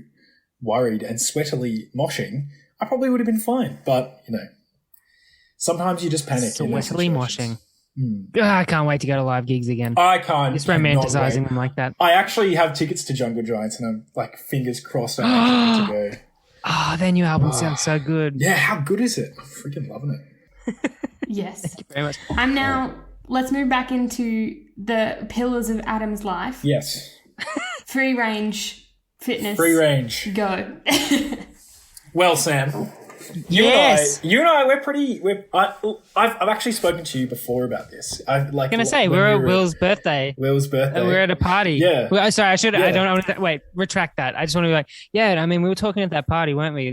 worried and sweatily moshing, I probably would have been fine. But, sometimes you just panic. Sweatily moshing. I can't wait to go to live gigs again. I can't. Just romanticizing them like that. I actually have tickets to Jungle Giants and I'm like fingers crossed I actually get to go. Oh, their new album sounds so good. Yeah, how good is it? I'm freaking loving it. Yes. Thank you very much. Let's move back into the pillars of Adam's life. Yes. Free range fitness. Free range. Go. Well, Sam, you and I, I've actually spoken to you before about this. I was going to say, we're at Will's birthday. We're at a party. Yeah. Well, sorry, I should, I don't want to, wait, retract that. I just want to be like, we were talking at that party, weren't we?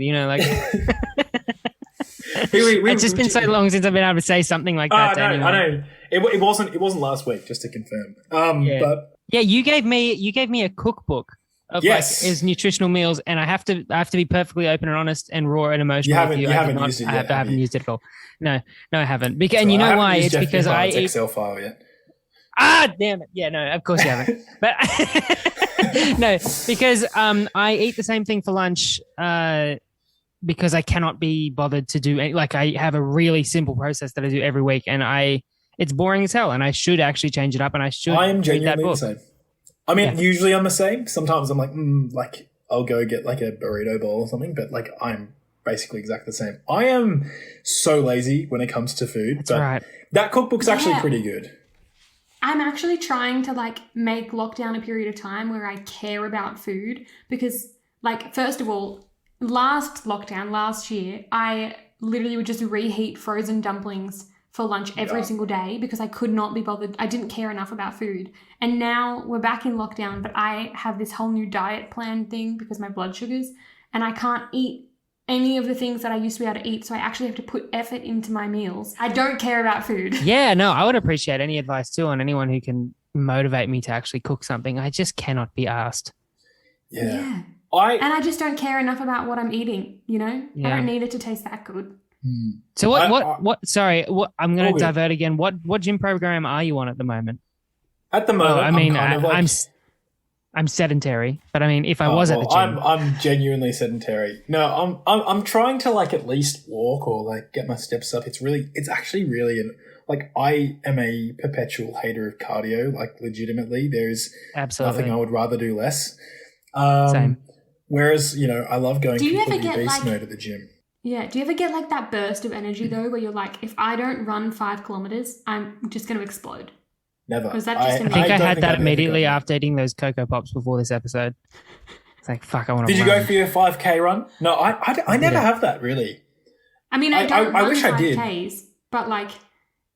It's just been so long since I've been able to say something like that to anyone. I know. It wasn't last week, just to confirm. But you gave me a cookbook of is nutritional meals, and I have to be perfectly open and honest and raw and emotional. You haven't used it yet. I haven't used it at all. No, I haven't. And you know why? It's because I eat Excel file yet. Damn it! Yeah, no, of course you haven't. But no, because I eat the same thing for lunch. Because I cannot be bothered to do I have a really simple process that I do every week, and it's boring as hell, and I should actually change it up, and I should. I am genuinely the same. I mean, usually I'm the same. Sometimes I'm like, I'll go get like a burrito bowl or something, but like I'm basically exactly the same. I am so lazy when it comes to food. That's right. That cookbook's actually pretty good. I'm actually trying to make lockdown a period of time where I care about food because first of all, last year, I literally would just reheat frozen dumplings for lunch every single day because I could not be bothered. I didn't care enough about food. And now we're back in lockdown, but I have this whole new diet plan thing because my blood sugars, and I can't eat any of the things that I used to be able to eat. So I actually have to put effort into my meals. I don't care about food. Yeah, no, I would appreciate any advice too on anyone who can motivate me to actually cook something. I just cannot be asked. Yeah. And I just don't care enough about what I'm eating, I don't need it to taste that good. So what I'm going to divert again. What gym program are you on at the moment? At the moment, I'm sedentary, but I mean, if I was at the gym, I'm genuinely sedentary. No, I'm trying to at least walk or get my steps up. It's actually really I am a perpetual hater of cardio. Legitimately, there's nothing I would rather do less. Same. Whereas, I love going completely beast mode at the gym. Yeah. Do you ever get that burst of energy though, where you're if I don't run 5 kilometers, I'm just going to explode? Never. Was that just I think I had that immediately after eating those Cocoa Pops before this episode. It's fuck, I want to Did you go for your 5K run? No, I never have that really. I mean, I don't run wish 5Ks, I did. But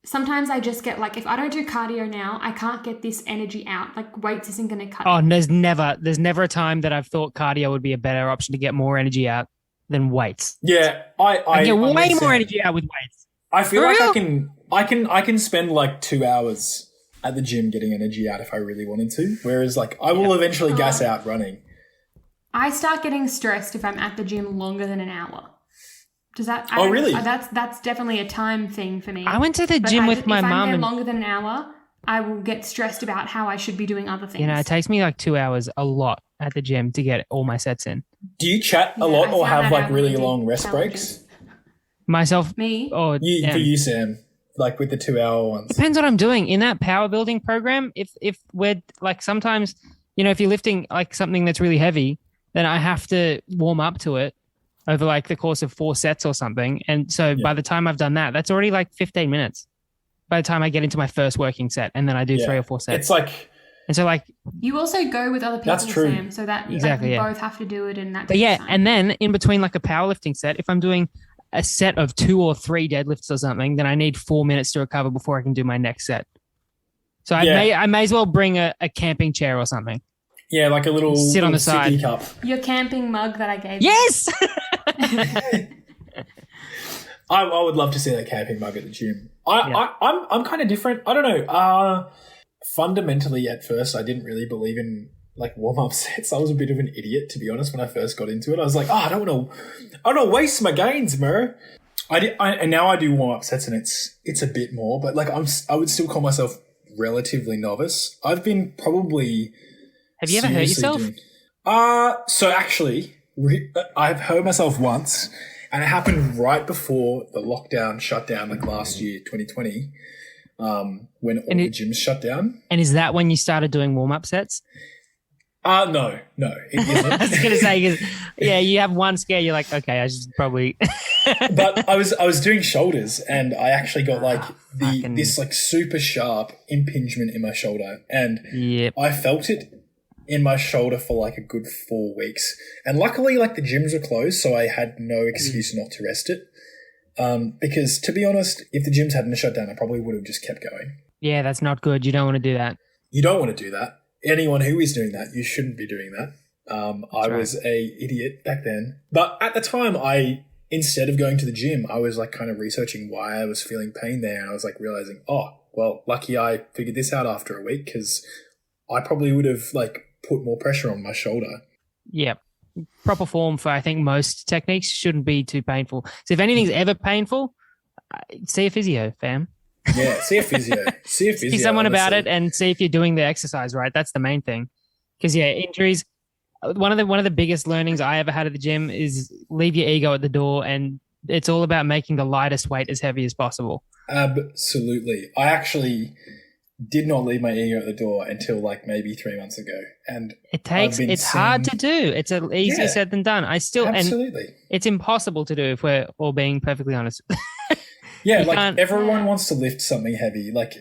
sometimes I just get if I don't do cardio now, I can't get this energy out. Weights isn't going to cut. Oh, there's never a time that I've thought cardio would be a better option to get more energy out than weights. Yeah, I get way more energy out with weights. I feel I can spend 2 hours at the gym getting energy out if I really wanted to. Whereas I will eventually gas out running. I start getting stressed if I'm at the gym longer than an hour. Does that? Really? That's definitely a time thing for me. I went to the gym with my mum. If I'm there longer than an hour, I will get stressed about how I should be doing other things. It takes me 2 hours a lot at the gym to get all my sets in. Do you chat a lot or have really long rest breaks? Myself? Me? Or for you, Sam? With the 2 hour ones? Depends what I'm doing. In that power building program, if we're sometimes, if you're lifting something that's really heavy, then I have to warm up to it over the course of 4 sets or something. And so by the time I've done that, that's already 15 minutes by the time I get into my first working set, and then I do 3 or 4 sets. It's and so you also go with other people, that's true. Sam, so that exactly, you both have to do it in that. But and then in between a powerlifting set, if I'm doing a set of 2 or 3 deadlifts or something, then I need 4 minutes to recover before I can do my next set. So I may as well bring a camping chair or something. Yeah, a little sit on the side cup. Your camping mug that I gave you. Yes. I would love to see that camping mug at the gym. I'm kind of different. I don't know. Fundamentally, at first, I didn't really believe in like warm-up sets. I was a bit of an idiot, to be honest, when I first got into it. I was like, I don't want to waste my gains, bro. And now I do warm-up sets, and it's a bit more, but like I would still call myself relatively novice. I've been probably. Have you ever hurt yourself? So actually, I've hurt myself once, and it happened right before the lockdown shut down, like last year, 2020, when all the gyms shut down. And is that when you started doing warm-up sets? No, it isn't. I was going to say, yeah, you have one scare, you're like, okay, I should probably. But I was doing shoulders, and I actually got like this like super sharp impingement in my shoulder, and I felt it in my shoulder for like a good 4 weeks. And luckily, like the gyms were closed, so I had no excuse not to rest it. Because to be honest, if the gyms hadn't shut down, I probably would have just kept going. Yeah, that's not good. You don't want to do that. You don't want to do that. Anyone who is doing that, you shouldn't be doing that. I was a idiot back then. But at the time, instead of going to the gym, I was like kind of researching why I was feeling pain there. And I was like realizing, well, lucky I figured this out after a week, because I probably would have like put more pressure on my shoulder. Yeah. Proper form for, I think, most techniques shouldn't be too painful. So if anything's ever painful, see a physio, fam. Yeah, see a physio. See someone about it and see if you're doing the exercise right. That's the main thing. Because, injuries, one of the biggest learnings I ever had at the gym is leave your ego at the door, and it's all about making the lightest weight as heavy as possible. Absolutely. I actually did not leave my ego at the door until like maybe 3 months ago. And it's hard to do. It's easier said than done. Absolutely. And it's impossible to do if we're all being perfectly honest. Yeah, like everyone wants to lift something heavy. Like,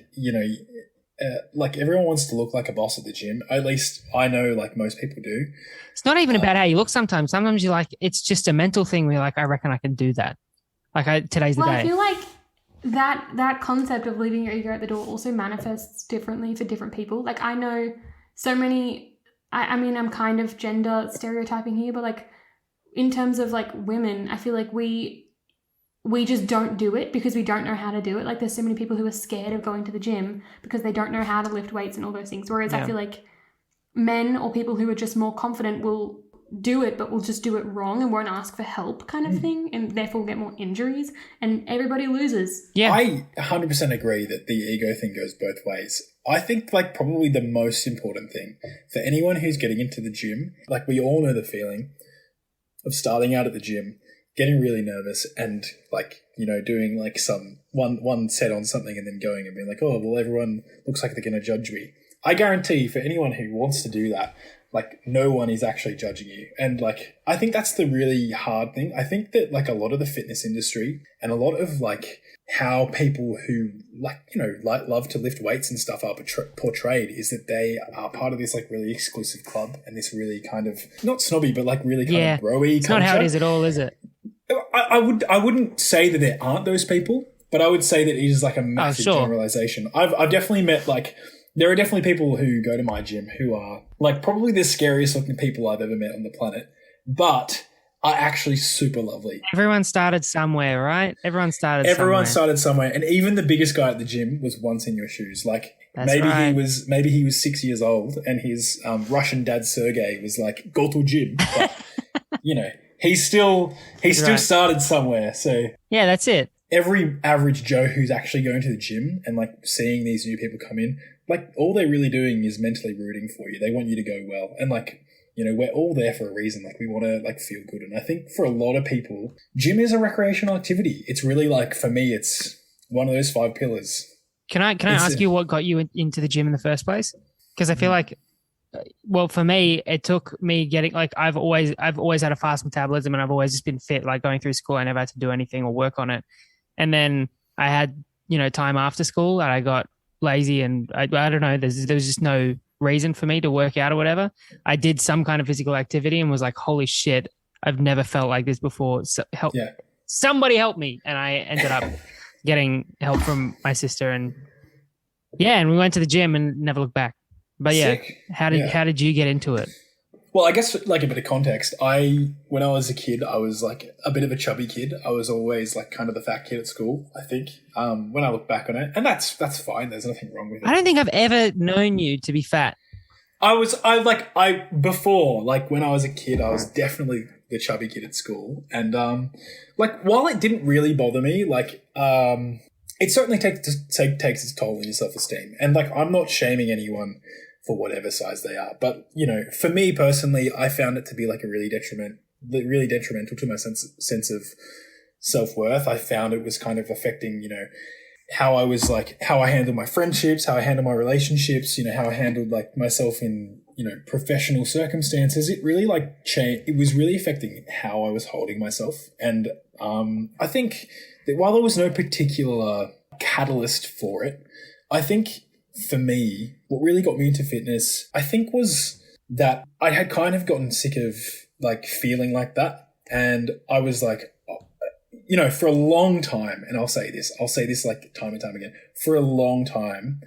like everyone wants to look like a boss at the gym. At least I know like most people do. It's not even about how you look sometimes. Sometimes you're like, it's just a mental thing where you're like, I reckon I can do that. Like today's the day. I feel like that concept of leaving your ego at the door also manifests differently for different people. Like I know so many, I mean, I'm kind of gender stereotyping here, but like in terms of like women, I feel like we just don't do it because we don't know how to do it. Like there's so many people who are scared of going to the gym because they don't know how to lift weights and all those things. Whereas I feel like men or people who are just more confident will do it, but will just do it wrong and won't ask for help kind of thing, and therefore get more injuries, and everybody loses. Yeah. I 100% agree that the ego thing goes both ways. I think like probably the most important thing for anyone who's getting into the gym, like we all know the feeling of starting out at the gym, getting really nervous and like, doing like some one set on something and then going and being like, oh, well, everyone looks like they're going to judge me. I guarantee for anyone who wants to do that, like no one is actually judging you. And like, I think that's the really hard thing. I think that like a lot of the fitness industry and a lot of like how people who like, love to lift weights and stuff are portrayed is that they are part of this like really exclusive club and this really kind of not snobby, but like really kind of bro-y It's culture. not how it is at all, is it? I wouldn't say that there aren't those people, but I would say that it is like a massive generalization. I've definitely met like, there are definitely people who go to my gym who are like probably the scariest looking people I've ever met on the planet, but are actually super lovely. Everyone started somewhere, right? Everyone started somewhere. And even the biggest guy at the gym was once in your shoes. Like he was 6 years old and his Russian dad Sergey was like, go to gym. But, he still started somewhere. So yeah, that's it. Every average Joe who's actually going to the gym and like seeing these new people come in, like all they're really doing is mentally rooting for you. They want you to go well. And like, we're all there for a reason. Like we want to like feel good. And I think for a lot of people, gym is a recreational activity. It's really like, for me, it's one of those 5 pillars. Can I ask you what got you into the gym in the first place? Because I feel like, well, for me, it took me getting like, I've always had a fast metabolism and I've always just been fit. Like going through school, I never had to do anything or work on it. And then I had, time after school and I got lazy and I don't know, there was just no reason for me to work out or whatever. I did some kind of physical activity and was like, holy shit, I've never felt like this before. So somebody help me. And I ended up getting help from my sister and we went to the gym and never looked back. But how did you get into it? Well, I guess like a bit of context. When I was a kid, I was like a bit of a chubby kid. I was always like kind of the fat kid at school, I think. When I look back on it, and that's fine. There's nothing wrong with it. I don't think I've ever known you to be fat. Before, like when I was a kid, I was definitely the chubby kid at school. And like while it didn't really bother me, like it certainly takes its toll on your self-esteem. And like I'm not shaming anyone for whatever size they are. But, you know, for me personally, I found it to be like a really detrimental to my sense of self-worth. I found it was kind of affecting, you know, how I handled my friendships, how I handled my relationships, you know, how I handled like myself in, you know, professional circumstances. It really like changed. It was really affecting how I was holding myself. And I think that while there was no particular catalyst for it, I think for me, what really got me into fitness, I think, was that I had kind of gotten sick of like feeling like that. And I was like, you know, for a long time, and I'll say this like time and time again, for a long time,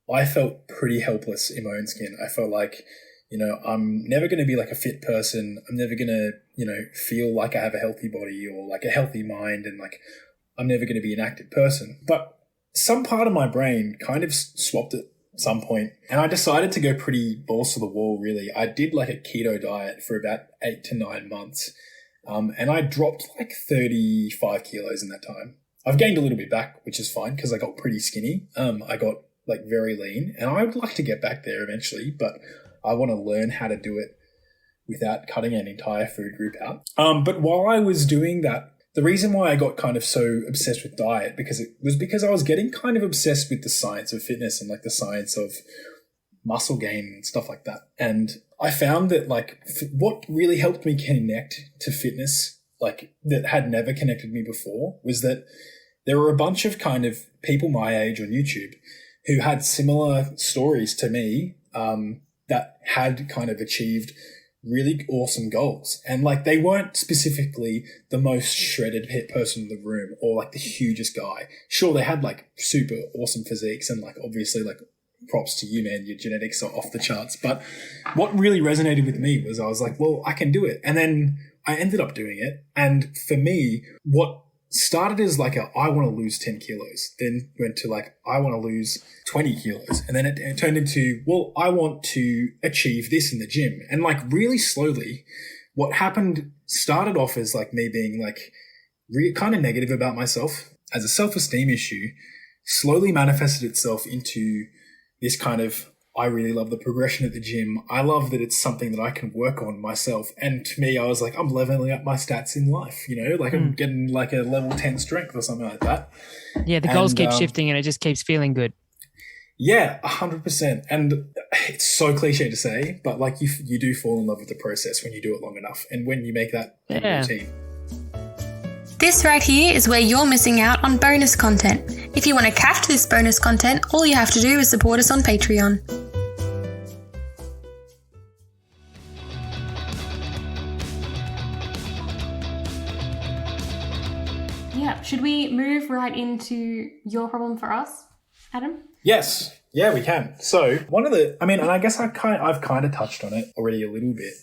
I felt pretty helpless in my own skin. I felt like, you know, I'm never going to be like a fit person. I'm never going to, you know, feel like I have a healthy body or like a healthy mind, and like I'm never going to be an active person. But some part of my brain kind of swapped at some point, and I decided to go pretty balls to the wall, really. I did like a keto diet for about 8 to 9 months, and I dropped like 35 kilos in that time. I've gained a little bit back, which is fine because I got pretty skinny. I got like very lean, and I would like to get back there eventually, but I want to learn how to do it without cutting an entire food group out. But while I was doing that, the reason why I got kind of so obsessed with diet because I was getting kind of obsessed with the science of fitness and like the science of muscle gain and stuff like that. And I found that like what really helped me connect to fitness, like that had never connected me before, was that there were a bunch of kind of people my age on YouTube who had similar stories to me, that had kind of achieved really awesome goals. And like they weren't specifically the most shredded person in the room or like the hugest guy. Sure, they had like super awesome physiques, and like obviously like props to you, man, your genetics are off the charts. But what really resonated with me was I was like, well, I can do it. And then I ended up doing it. And for me, what started as like I want to lose 10 kilos, then went to like, I want to lose 20 kilos. And then it turned into, well, I want to achieve this in the gym. And like really slowly, what happened started off as like me being like kind of negative about myself as a self-esteem issue, slowly manifested itself into this kind of, I really love the progression at the gym. I love that it's something that I can work on myself. And to me, I was like, I'm leveling up my stats in life, you know, like I'm getting like a level 10 strength or something like that. Yeah, the goals keep shifting and it just keeps feeling good. Yeah, 100%. And it's so cliche to say, but like you do fall in love with the process when you do it long enough and when you make that routine. This right here is where you're missing out on bonus content. If you want to catch this bonus content, all you have to do is support us on Patreon. Yeah, should we move right into your problem for us, Adam? Yes. Yeah, we can. So and I guess I've kind of touched on it already a little bit.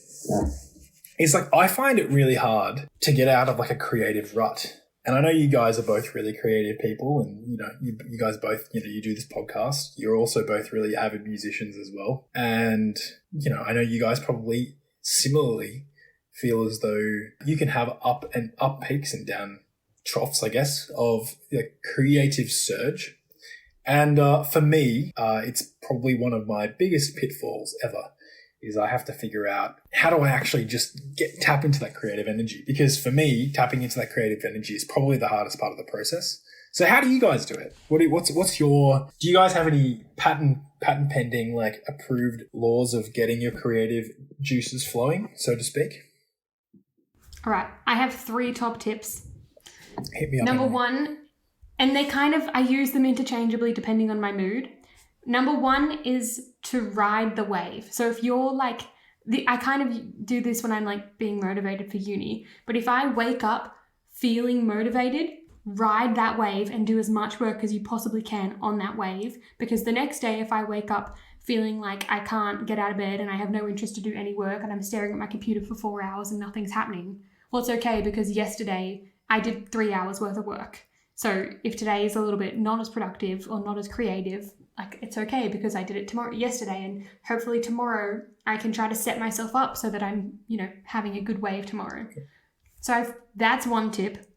It's like I find it really hard to get out of like a creative rut. And I know you guys are both really creative people, and you know, you guys both, you know, you do this podcast. You're also both really avid musicians as well. And, you know, I know you guys probably similarly feel as though you can have up peaks and down troughs, I guess, of like creative surge. And for me, it's probably one of my biggest pitfalls ever, is I have to figure out how do I actually just tap into that creative energy? Because for me, tapping into that creative energy is probably the hardest part of the process. So how do you guys do it? Do you guys have any patent pending, like approved laws of getting your creative juices flowing, so to speak? All right. I have 3 top tips. Hit me up. Number 1, and I use them interchangeably depending on my mood. Number 1 is to ride the wave. So if you're like, I kind of do this when I'm like being motivated for uni, but if I wake up feeling motivated, ride that wave and do as much work as you possibly can on that wave. Because the next day, if I wake up feeling like I can't get out of bed and I have no interest to do any work and I'm staring at my computer for 4 hours and nothing's happening. Well, it's okay because yesterday I did 3 hours worth of work. So if today is a little bit not as productive or not as creative, like it's okay because I did it yesterday, and hopefully tomorrow I can try to set myself up so that I'm, having a good wave tomorrow. So that's one tip,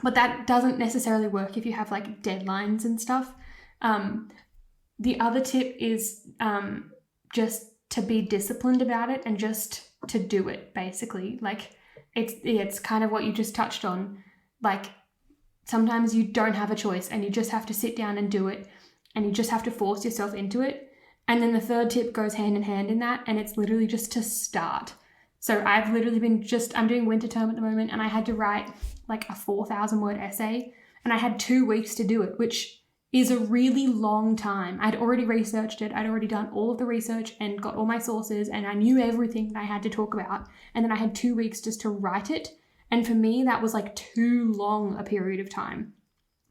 but that doesn't necessarily work if you have like deadlines and stuff. The other tip is just to be disciplined about it and just to do it, basically. Like it's kind of what you just touched on. Like sometimes you don't have a choice and you just have to sit down and do it, and you just have to force yourself into it. And then the third tip goes hand in hand in that, and it's literally just to start. So I've literally I'm doing winter term at the moment, and I had to write like a 4,000 word essay, and I had 2 weeks to do it, which is a really long time. I'd already researched it. I'd already done all of the research and got all my sources, and I knew everything that I had to talk about. And then I had 2 weeks just to write it. And for me, that was like too long a period of time.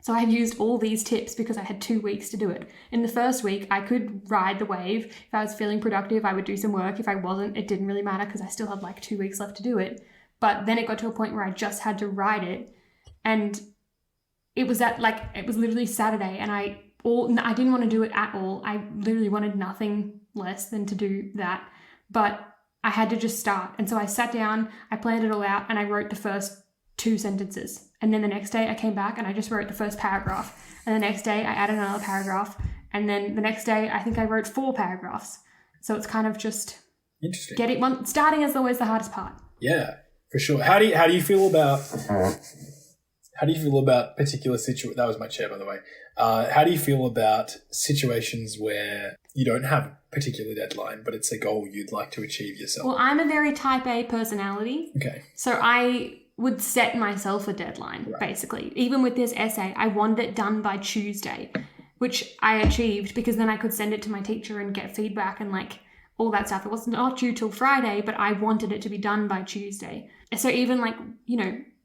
So I've used all these tips because I had 2 weeks to do it. In the first week, I could ride the wave. If I was feeling productive, I would do some work. If I wasn't, it didn't really matter because I still had like 2 weeks left to do it. But then it got to a point where I just had to write it. And it was literally Saturday, and I didn't want to do it at all. I literally wanted nothing less than to do that. But I had to just start. And so I sat down, I planned it all out, and I wrote the first 2 sentences. And then the next day I came back and I just wrote the first paragraph. And the next day I added another paragraph. And then the next day I think I wrote 4 paragraphs. So it's kind of just interesting. Starting is always the hardest part. Yeah, for sure. How do you feel about particular situations? That was my chair, by the way. How do you feel about situations where you don't have a particular deadline, but it's a goal you'd like to achieve yourself? Well, I'm a very type A personality. Okay. So I would set myself a deadline, basically. Even with this essay, I wanted it done by Tuesday, which I achieved because then I could send it to my teacher and get feedback and like all that stuff. It was not due till Friday, but I wanted it to be done by Tuesday. So even like,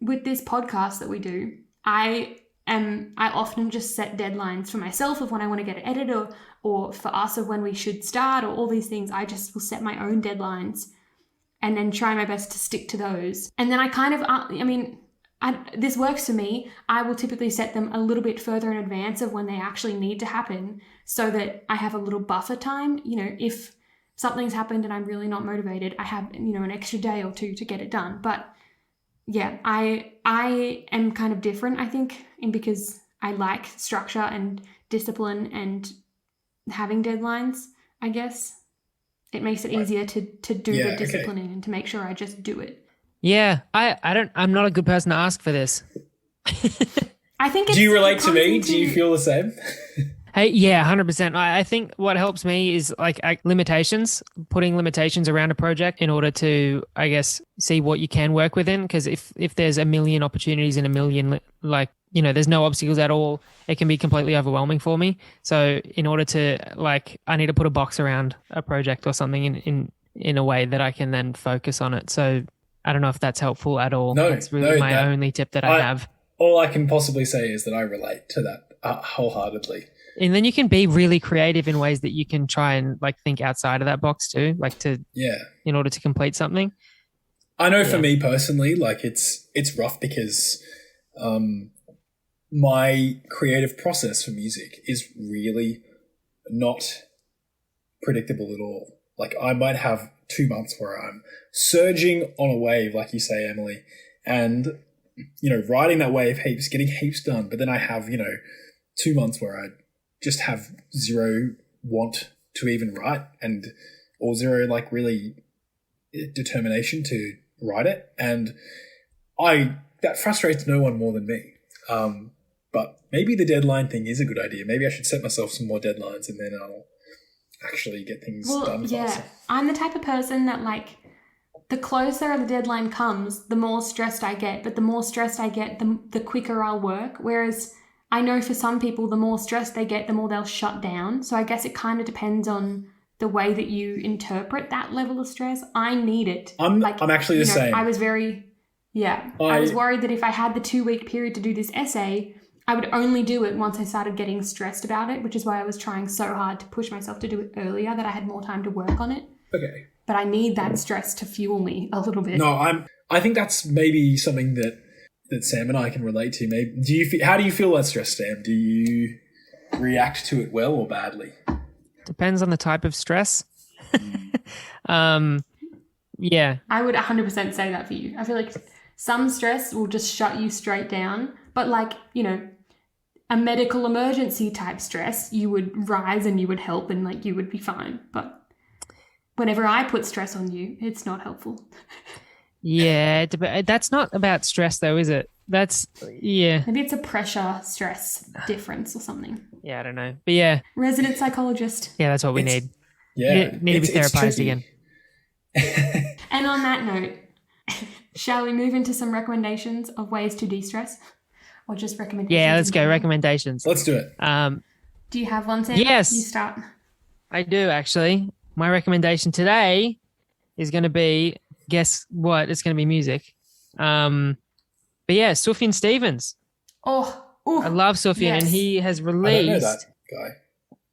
with this podcast that we do, I often just set deadlines for myself of when I want to get it edited or for us of when we should start or all these things. I just will set my own deadlines and then try my best to stick to those. And then I kind of, this works for me. I will typically set them a little bit further in advance of when they actually need to happen so that I have a little buffer time. If something's happened and I'm really not motivated, I have, an extra day or 2 to get it done. But yeah, I am kind of different, I think, because I like structure and discipline and having deadlines, I guess. It makes it easier to do the disciplining and to make sure I just do it. Yeah, I'm not a good person to ask for this. I think do you relate to me? Do you feel the same? Hey, yeah, 100%. I think what helps me is like limitations, putting limitations around a project in order to, I guess, see what you can work within. Because if there's a million opportunities and a million, there's no obstacles at all, it can be completely overwhelming for me. So in order to, I need to put a box around a project or something in a way that I can then focus on it. So I don't know if that's helpful at all. No, that's really my only tip that I have. All I can possibly say is that I relate to that wholeheartedly. And then you can be really creative in ways that you can try and think outside of that box too, in order to complete something. I know for me personally, it's rough because my creative process for music is really not predictable at all. I might have 2 months where I'm surging on a wave, like you say, Emily, and, riding that wave heaps, getting heaps done. But then I have, 2 months where I just have zero want to even write or zero really determination to write it. And that frustrates no one more than me. But maybe the deadline thing is a good idea. Maybe I should set myself some more deadlines and then I'll actually get things done faster. Yeah, I'm the type of person that the closer the deadline comes, the more stressed I get. But the more stressed I get, the quicker I'll work. Whereas I know for some people, the more stressed they get, the more they'll shut down. So I guess it kind of depends on the way that you interpret that level of stress. I need it. I'm actually the same. I was I was worried that if I had the 2 week period to do this essay, I would only do it once I started getting stressed about it, which is why I was trying so hard to push myself to do it earlier, that I had more time to work on it. Okay. But I need that stress to fuel me a little bit. No, I think that's maybe something that Sam and I can relate to. Maybe how do you feel that stress, Sam? Do you react to it well or badly? Depends on the type of stress. Yeah. I would 100% say that for you. I feel like some stress will just shut you straight down, but like, you know, a medical emergency type stress, you would rise and you would help and like you would be fine. But whenever I put stress on you, it's not helpful. Yeah, that's not about stress though, is it? That's, yeah. Maybe it's a pressure stress difference or something. Yeah, I don't know. But yeah. Resident psychologist. Yeah, that's what we need. Yeah. Need to be therapized again. And on that note, shall we move into some recommendations of ways to de-stress? Or just recommendations? Yeah, let's go. Recommendations. Let's do it. Do you have one, Sam? Yes. You start. I do, actually. My recommendation today is going to be, guess what? It's going to be music. But yeah, Sufjan Stevens. Oh, I love Sufjan, yes. and he has I don't know released. that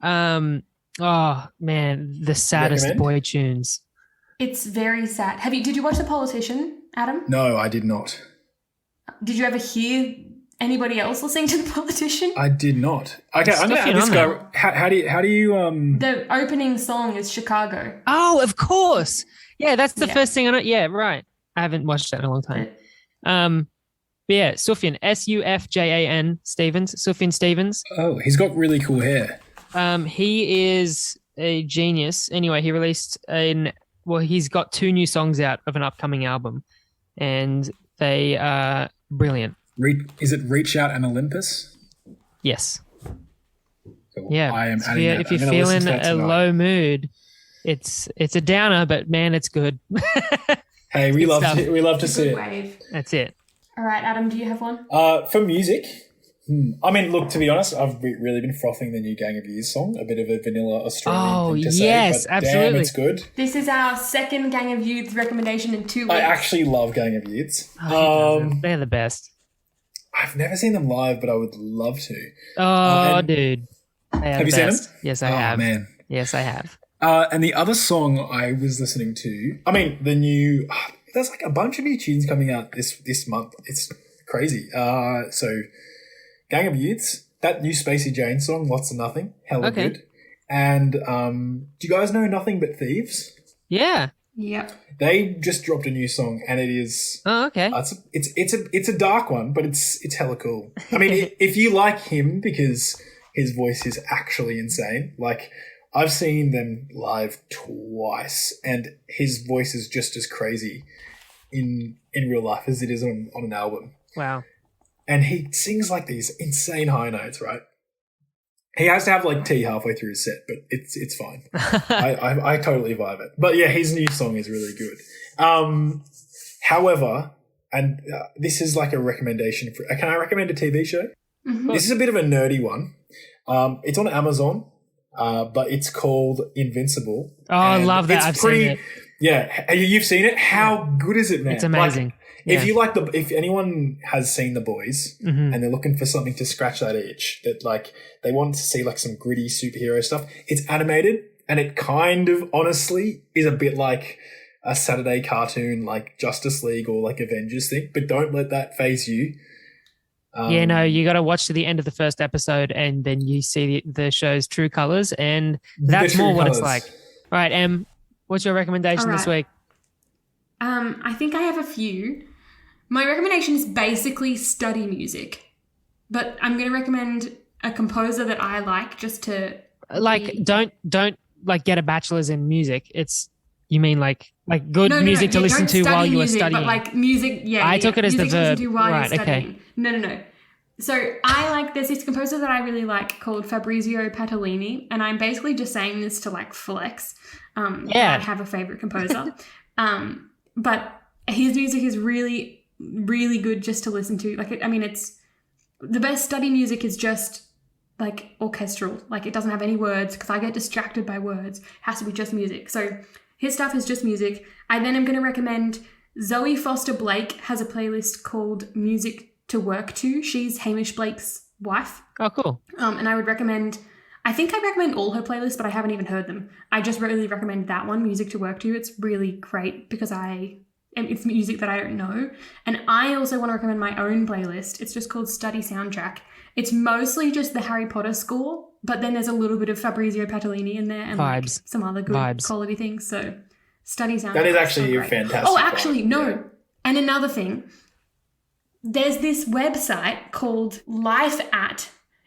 guy. Oh man, the saddest Recommend? boy tunes. it's very sad. Did you watch The Politician, Adam? No, I did not. Did you ever hear anybody else listening to The Politician? I did not. Okay, I'm gonna Sufjan add this on guy. there. How do you The opening song is Chicago. Oh, of course. Yeah, that's the Yeah. first thing I know. Yeah, right. I haven't watched that in a long time. But yeah, Sufjan, Sufjan Stevens, Sufjan Stevens. Oh, he's got really cool hair. He is a genius. Anyway, he released he's got 2 new songs out of an upcoming album, and they are brilliant. Is it Reach Out and Olympus? Yes. Cool. Yeah. I am So adding that. if you're I'm gonna listen feeling to that a tonight. low mood, it's a downer, but man, it's good. Hey, we love stuff. to see Good it. wave. That's it. All right, Adam, do you have one? For music, I mean, look, to be honest, I've really been frothing the new Gang of Youths song. A bit of a vanilla Australian thing to say, yes, but absolutely. damn, it's good. This is our second Gang of Youths recommendation in 2 weeks. I actually love Gang of Youths. They're the best. I've never seen them live, but I would love to. Oh, and- dude. Have you seen them? Yes, I Oh, have. man. Yes, I have. And the other song I was listening to, I mean, the new, there's like a bunch of new tunes coming out this month. It's crazy. So Gang of Youths, that new Spacey Jane song, Lots of Nothing, hella Okay. good. And do you guys know Nothing But Thieves? Yeah. Yep. They just dropped a new song, and it is Oh, okay. it's a dark one, but it's hella cool. I mean, if you like him, because his voice is actually insane. Like, I've seen them live twice, and his voice is just as crazy in real life as it is on an album. Wow. And he sings like these insane high notes, right? He has to have like tea halfway through his set, but it's fine. I totally vibe it. But yeah, his new song is really good. However, and this is like a recommendation for. Can I recommend a TV show? Mm-hmm. This is a bit of a nerdy one. It's on Amazon, but it's called Invincible. Oh, I And love that. it's I've seen it. Yeah, you've seen it. How good is it, man? It's amazing. Like, Yeah. if anyone has seen The Boys Mhm. and they're looking for something to scratch that itch, that like they want to see like some gritty superhero stuff, it's animated and it kind of honestly is a bit like a Saturday cartoon, like Justice League or like Avengers thing. But don't let that phase you. Yeah, no, you got to watch to the end of the first episode, and then you see the show's true colors, and that's true more what it's colours. like. All right, Em, what's your recommendation All this right. week? I think I have a few. My recommendation is basically study music, but I'm going to recommend a composer that I like just to Like, don't like get a bachelor's in music. You mean like good music to yeah, listen don't to study while you were music, studying. But like music, yeah. I yeah, took it as the music to listen verb. to while Right, you're okay. studying. No. So there's this composer that I really like called Fabrizio Patolini, and I'm basically just saying this to like flex. Yeah. I have a favorite composer. But his music is really, really good just to listen to. Like, it's the best study music is just like orchestral. Like, it doesn't have any words because I get distracted by words. It has to be just music. So his stuff is just music. I then am going to recommend Zoe Foster Blake has a playlist called Music to Work To. She's Hamish Blake's wife. Oh, cool. And I recommend all her playlists, but I haven't even heard them. I just really recommend that one, Music to Work To. It's really great because it's music that I don't know. And I also want to recommend my own playlist. It's just called Study Soundtrack. It's mostly just the Harry Potter score, but then there's a little bit of Fabrizio Patolini in there and like some other good quality things. So Study Soundtrack. That is actually a fantastic. Oh, actually, no. Yeah. And another thing, there's this website called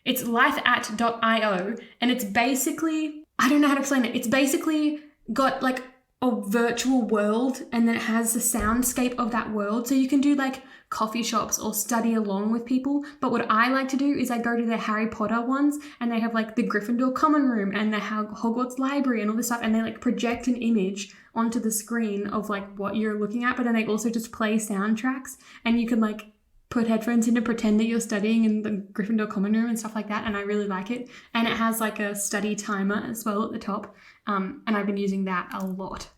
It's lifeat.io, and it's basically, I don't know how to explain it. It's basically got like a virtual world, and then it has the soundscape of that world. So you can do like coffee shops or study along with people. But what I like to do is I go to the Harry Potter ones, and they have like the Gryffindor common room and the Hogwarts library and all this stuff, and they like project an image onto the screen of like what you're looking at, but then they also just play soundtracks, and you can like put headphones in to pretend that you're studying in the Gryffindor common room and stuff like that, and I really like it. And it has like a study timer as well at the top, and I've been using that a lot.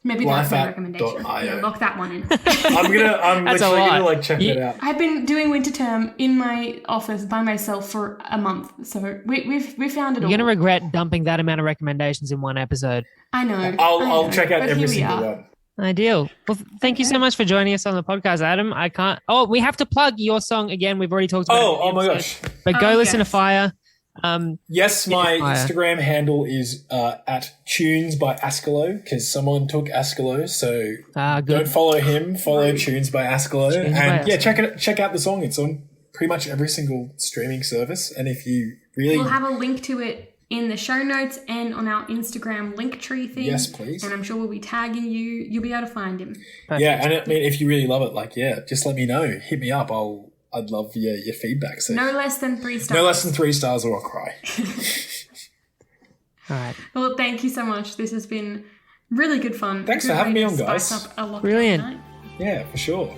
Maybe that's my recommendation. Yeah, lock that one in. I'm literally gonna like check it out. I've been doing winter term in my office by myself for a month, so we found it all. You're gonna regret dumping that amount of recommendations in one episode. I know. I'll check out every single one. Ideal. Well, thank you so much for joining us on the podcast, Adam. We have to plug your song again. We've already talked about it. Oh my gosh. But go listen to Fire. Yes, my Instagram handle is at Tunes by Askalo, because someone took Askalo, so don't follow him, follow Tunes by Askalo. Check out the song. It's on pretty much every single streaming service. And if you really... We'll have a link to it in the show notes and on our Instagram Linktree thing. Yes, please. And I'm sure we'll be tagging you. You'll be able to find him. Perfect. Yeah, and I mean, if you really love it, just let me know. Hit me up. I'd love your feedback. So no less than 3 stars. No less than 3 stars or I'll cry. All right. Well, thank you so much. This has been really good fun. Thanks for having me on, guys. Spice up a lockdown Brilliant. night. Yeah, for sure.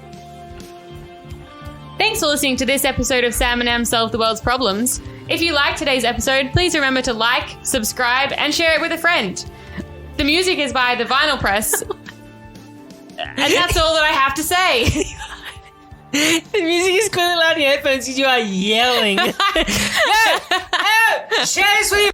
Thanks for listening to this episode of Sam and Am Solve the World's Problems. If you liked today's episode, please remember to like, subscribe, and share it with a friend. The music is by The Vinyl Press. And that's all that I have to say. The music is clearly loud in your headphones because you are yelling. No! Share this with your